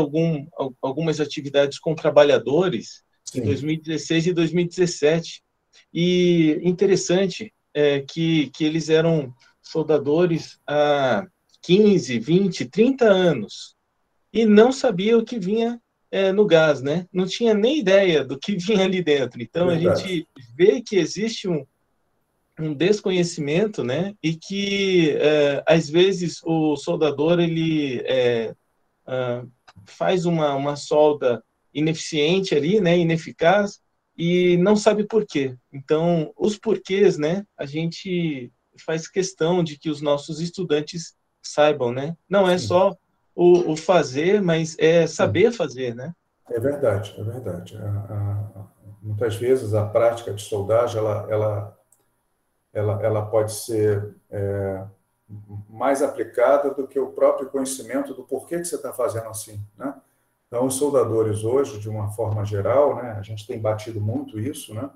algumas atividades com trabalhadores em 2016 e 2017, e interessante que eles eram soldadores há 15, 20, 30 anos e não sabia o que vinha no gás, né? Não tinha nem ideia do que vinha ali dentro. Então, Verdade. a gente vê que existe um desconhecimento, né? E que, às vezes, o soldador, ele faz uma solda ineficiente ali, né? Ineficaz, e não sabe por quê. Então, os porquês, né? A gente faz questão de que os nossos estudantes saibam, né? Não é só o fazer, mas é saber fazer, né? É verdade, é verdade. Muitas vezes a prática de soldagem ela pode ser mais aplicada do que o próprio conhecimento do porquê que você está fazendo assim, né? Então, os soldadores hoje, de uma forma geral, né, a gente tem batido muito isso, né?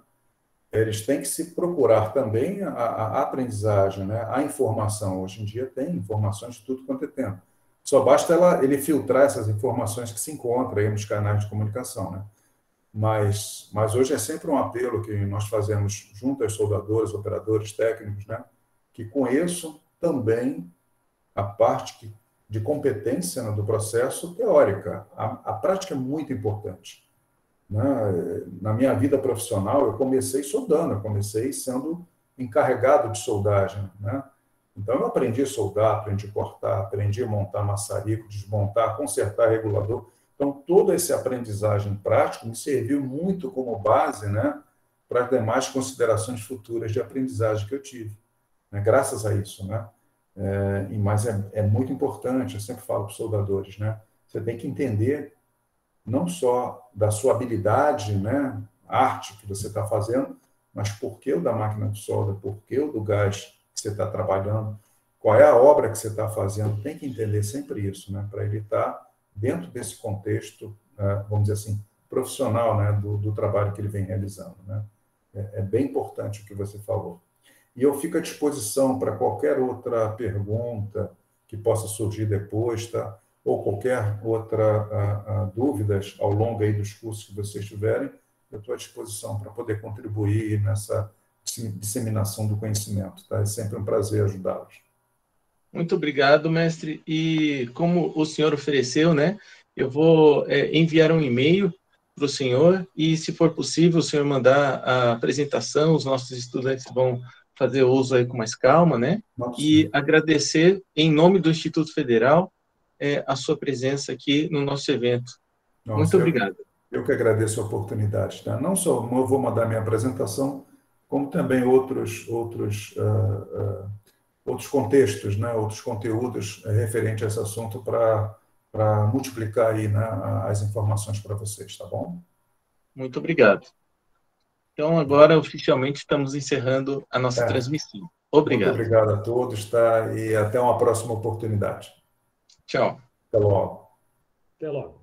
Eles têm que se procurar também a aprendizagem, né? A informação. Hoje em dia tem informações de tudo quanto é tempo. Só basta ele filtrar essas informações que se encontram aí nos canais de comunicação, né? Mas hoje é sempre um apelo que nós fazemos junto aos soldadores, operadores, técnicos, né? Que conheçam também a parte de competência, né, do processo teórica. A prática é muito importante, né? Na minha vida profissional, eu comecei soldando, eu comecei sendo encarregado de soldagem, né? Então, eu aprendi a soldar, aprendi a cortar, aprendi a montar maçarico, desmontar, consertar regulador. Então, toda essa aprendizagem prática me serviu muito como base, né, para as demais considerações futuras de aprendizagem que eu tive, né, graças a isso, né? Mas é muito importante, eu sempre falo para os soldadores, né? Você tem que entender não só da sua habilidade, né, arte que você está fazendo, mas por que o da máquina de solda, por que o do gás que você está trabalhando, qual é a obra que você está fazendo, tem que entender sempre isso, né, para ele estar dentro desse contexto, vamos dizer assim, profissional, né, do trabalho que ele vem realizando, né? É bem importante o que você falou. E eu fico à disposição para qualquer outra pergunta que possa surgir depois, tá? Ou qualquer outra dúvidas ao longo aí dos cursos que vocês tiverem, eu estou à disposição para poder contribuir nessa disseminação do conhecimento, tá? É sempre um prazer ajudá-los. Muito obrigado, mestre. E como o senhor ofereceu, né, eu vou enviar um e-mail para o senhor e, se for possível, o senhor mandar a apresentação, os nossos estudantes vão fazer uso aí com mais calma, né? E agradecer, em nome do Instituto Federal, a sua presença aqui no nosso evento. Nossa, muito obrigado. Eu que agradeço a oportunidade, tá? Não só eu vou mandar minha apresentação, como também outros contextos, né? Outros conteúdos referentes a esse assunto para multiplicar aí, né, as informações para vocês, tá bom? Muito obrigado. Então, agora, oficialmente, estamos encerrando a nossa transmissão. Obrigado. Muito obrigado a todos, tá? E até uma próxima oportunidade. Tchau. Até logo. Até logo.